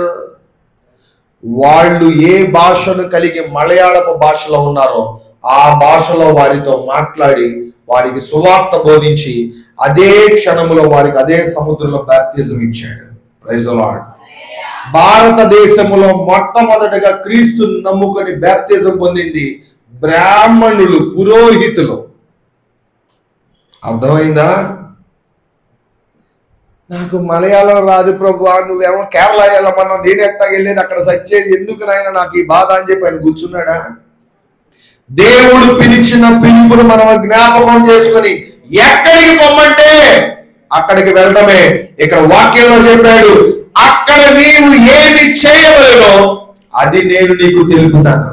వాళ్ళు ఏ భాషను కలిగి మలయాళపు భాషలో ఉన్నారో ఆ భాషలో వారితో మాట్లాడి వారికి సువార్త బోధించి అదే క్షణములో వారికి అదే సముద్రంలో బాప్తిజం ఇచ్చాడు. Praise the lord. భారతదేశంలో మొట్టమొదటిగా క్రీస్తు నమ్ముకొని బాప్తిజం పొందింది బ్రాహ్మణులు, పురోహితులు. అర్థమైందా? నాకు మలయాళం రాదు ప్రభు, నువ్వేమో కేరళ వెళ్ళమన్నా, నేను ఎట్టా వెళ్ళేది అక్కడ సచ్చేది, ఎందుకు నాయన నాకు ఈ బాధ అని చెప్పి ఆయన కూర్చున్నాడా? దేవుడు పిలిచిన పిలుపును మనం జ్ఞాపకం చేసుకొని ఎక్కడికి పొమ్మంటే అక్కడికి వెళ్ళడమే. ఇక్కడ వాక్యంలో చెప్పాడు, అక్కడ నీవు ఏమి చేయవలెనో అది నేను నీకు తెలుపుతాను.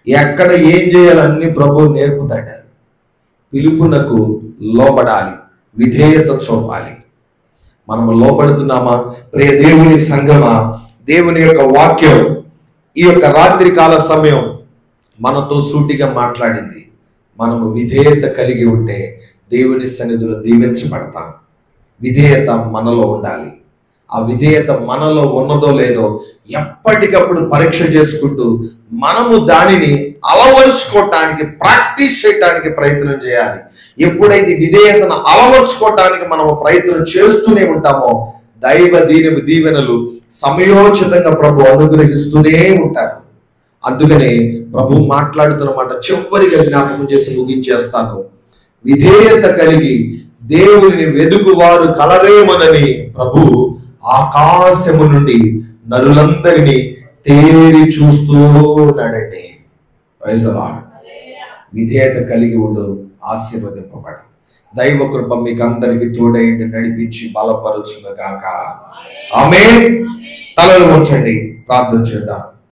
ఎక్కడ ఏం చేయాలన్నీ ప్రభు నేర్పుతాడు. పిలుపునకు లోబడాలి, విధేయత చూపాలి. మనము లోబడుతున్నామా? ప్రియ దేవుని సంగమా, దేవుని యొక్క వాక్యం ఈ యొక్క రాత్రి కాల సమయం మనతో సూటిగా మాట్లాడింది. మనము విధేయత కలిగి ఉంటే దేవుని సన్నిధిలో దీవించబడతాం. విధేయత మనలో ఉండాలి. ఆ విధేయత మనలో ఉన్నదో లేదో ఎప్పటికప్పుడు పరీక్ష చేసుకుంటూ మనము దానిని అలవరుచుకోవటానికి, ప్రాక్టీస్ చేయటానికి ప్రయత్నం చేయాలి. ఎప్పుడైతే విధేయతను అలవర్చుకోవటానికి మనము ప్రయత్నం చేస్తూనే ఉంటామో దైవ దీవెనలు సమయోచితంగా ప్రభు అనుగ్రహిస్తూనే ఉంటారు. అందుకనే ప్రభు మాట్లాడుతున్న మాట చివరిగా జ్ఞాపకం చేసి ముగించేస్తాను. విధేయత కలిగి దేవుని వెదుకువారు కలరేమోనని ప్రభు ఆకాశము నుండి నరులందరినీ తేరి చూస్తూ ఉన్నాడండి. Praise the lord. విధేయత కలిగి ఉండు, ఆశీర్వదింపబడు. దైవ కృప మీకు అందరికి తోడైండి, నడిపించి బలపరుచును గాక. ఆమేన్. తలలు వంచండి, ప్రార్థన చేద్దాం.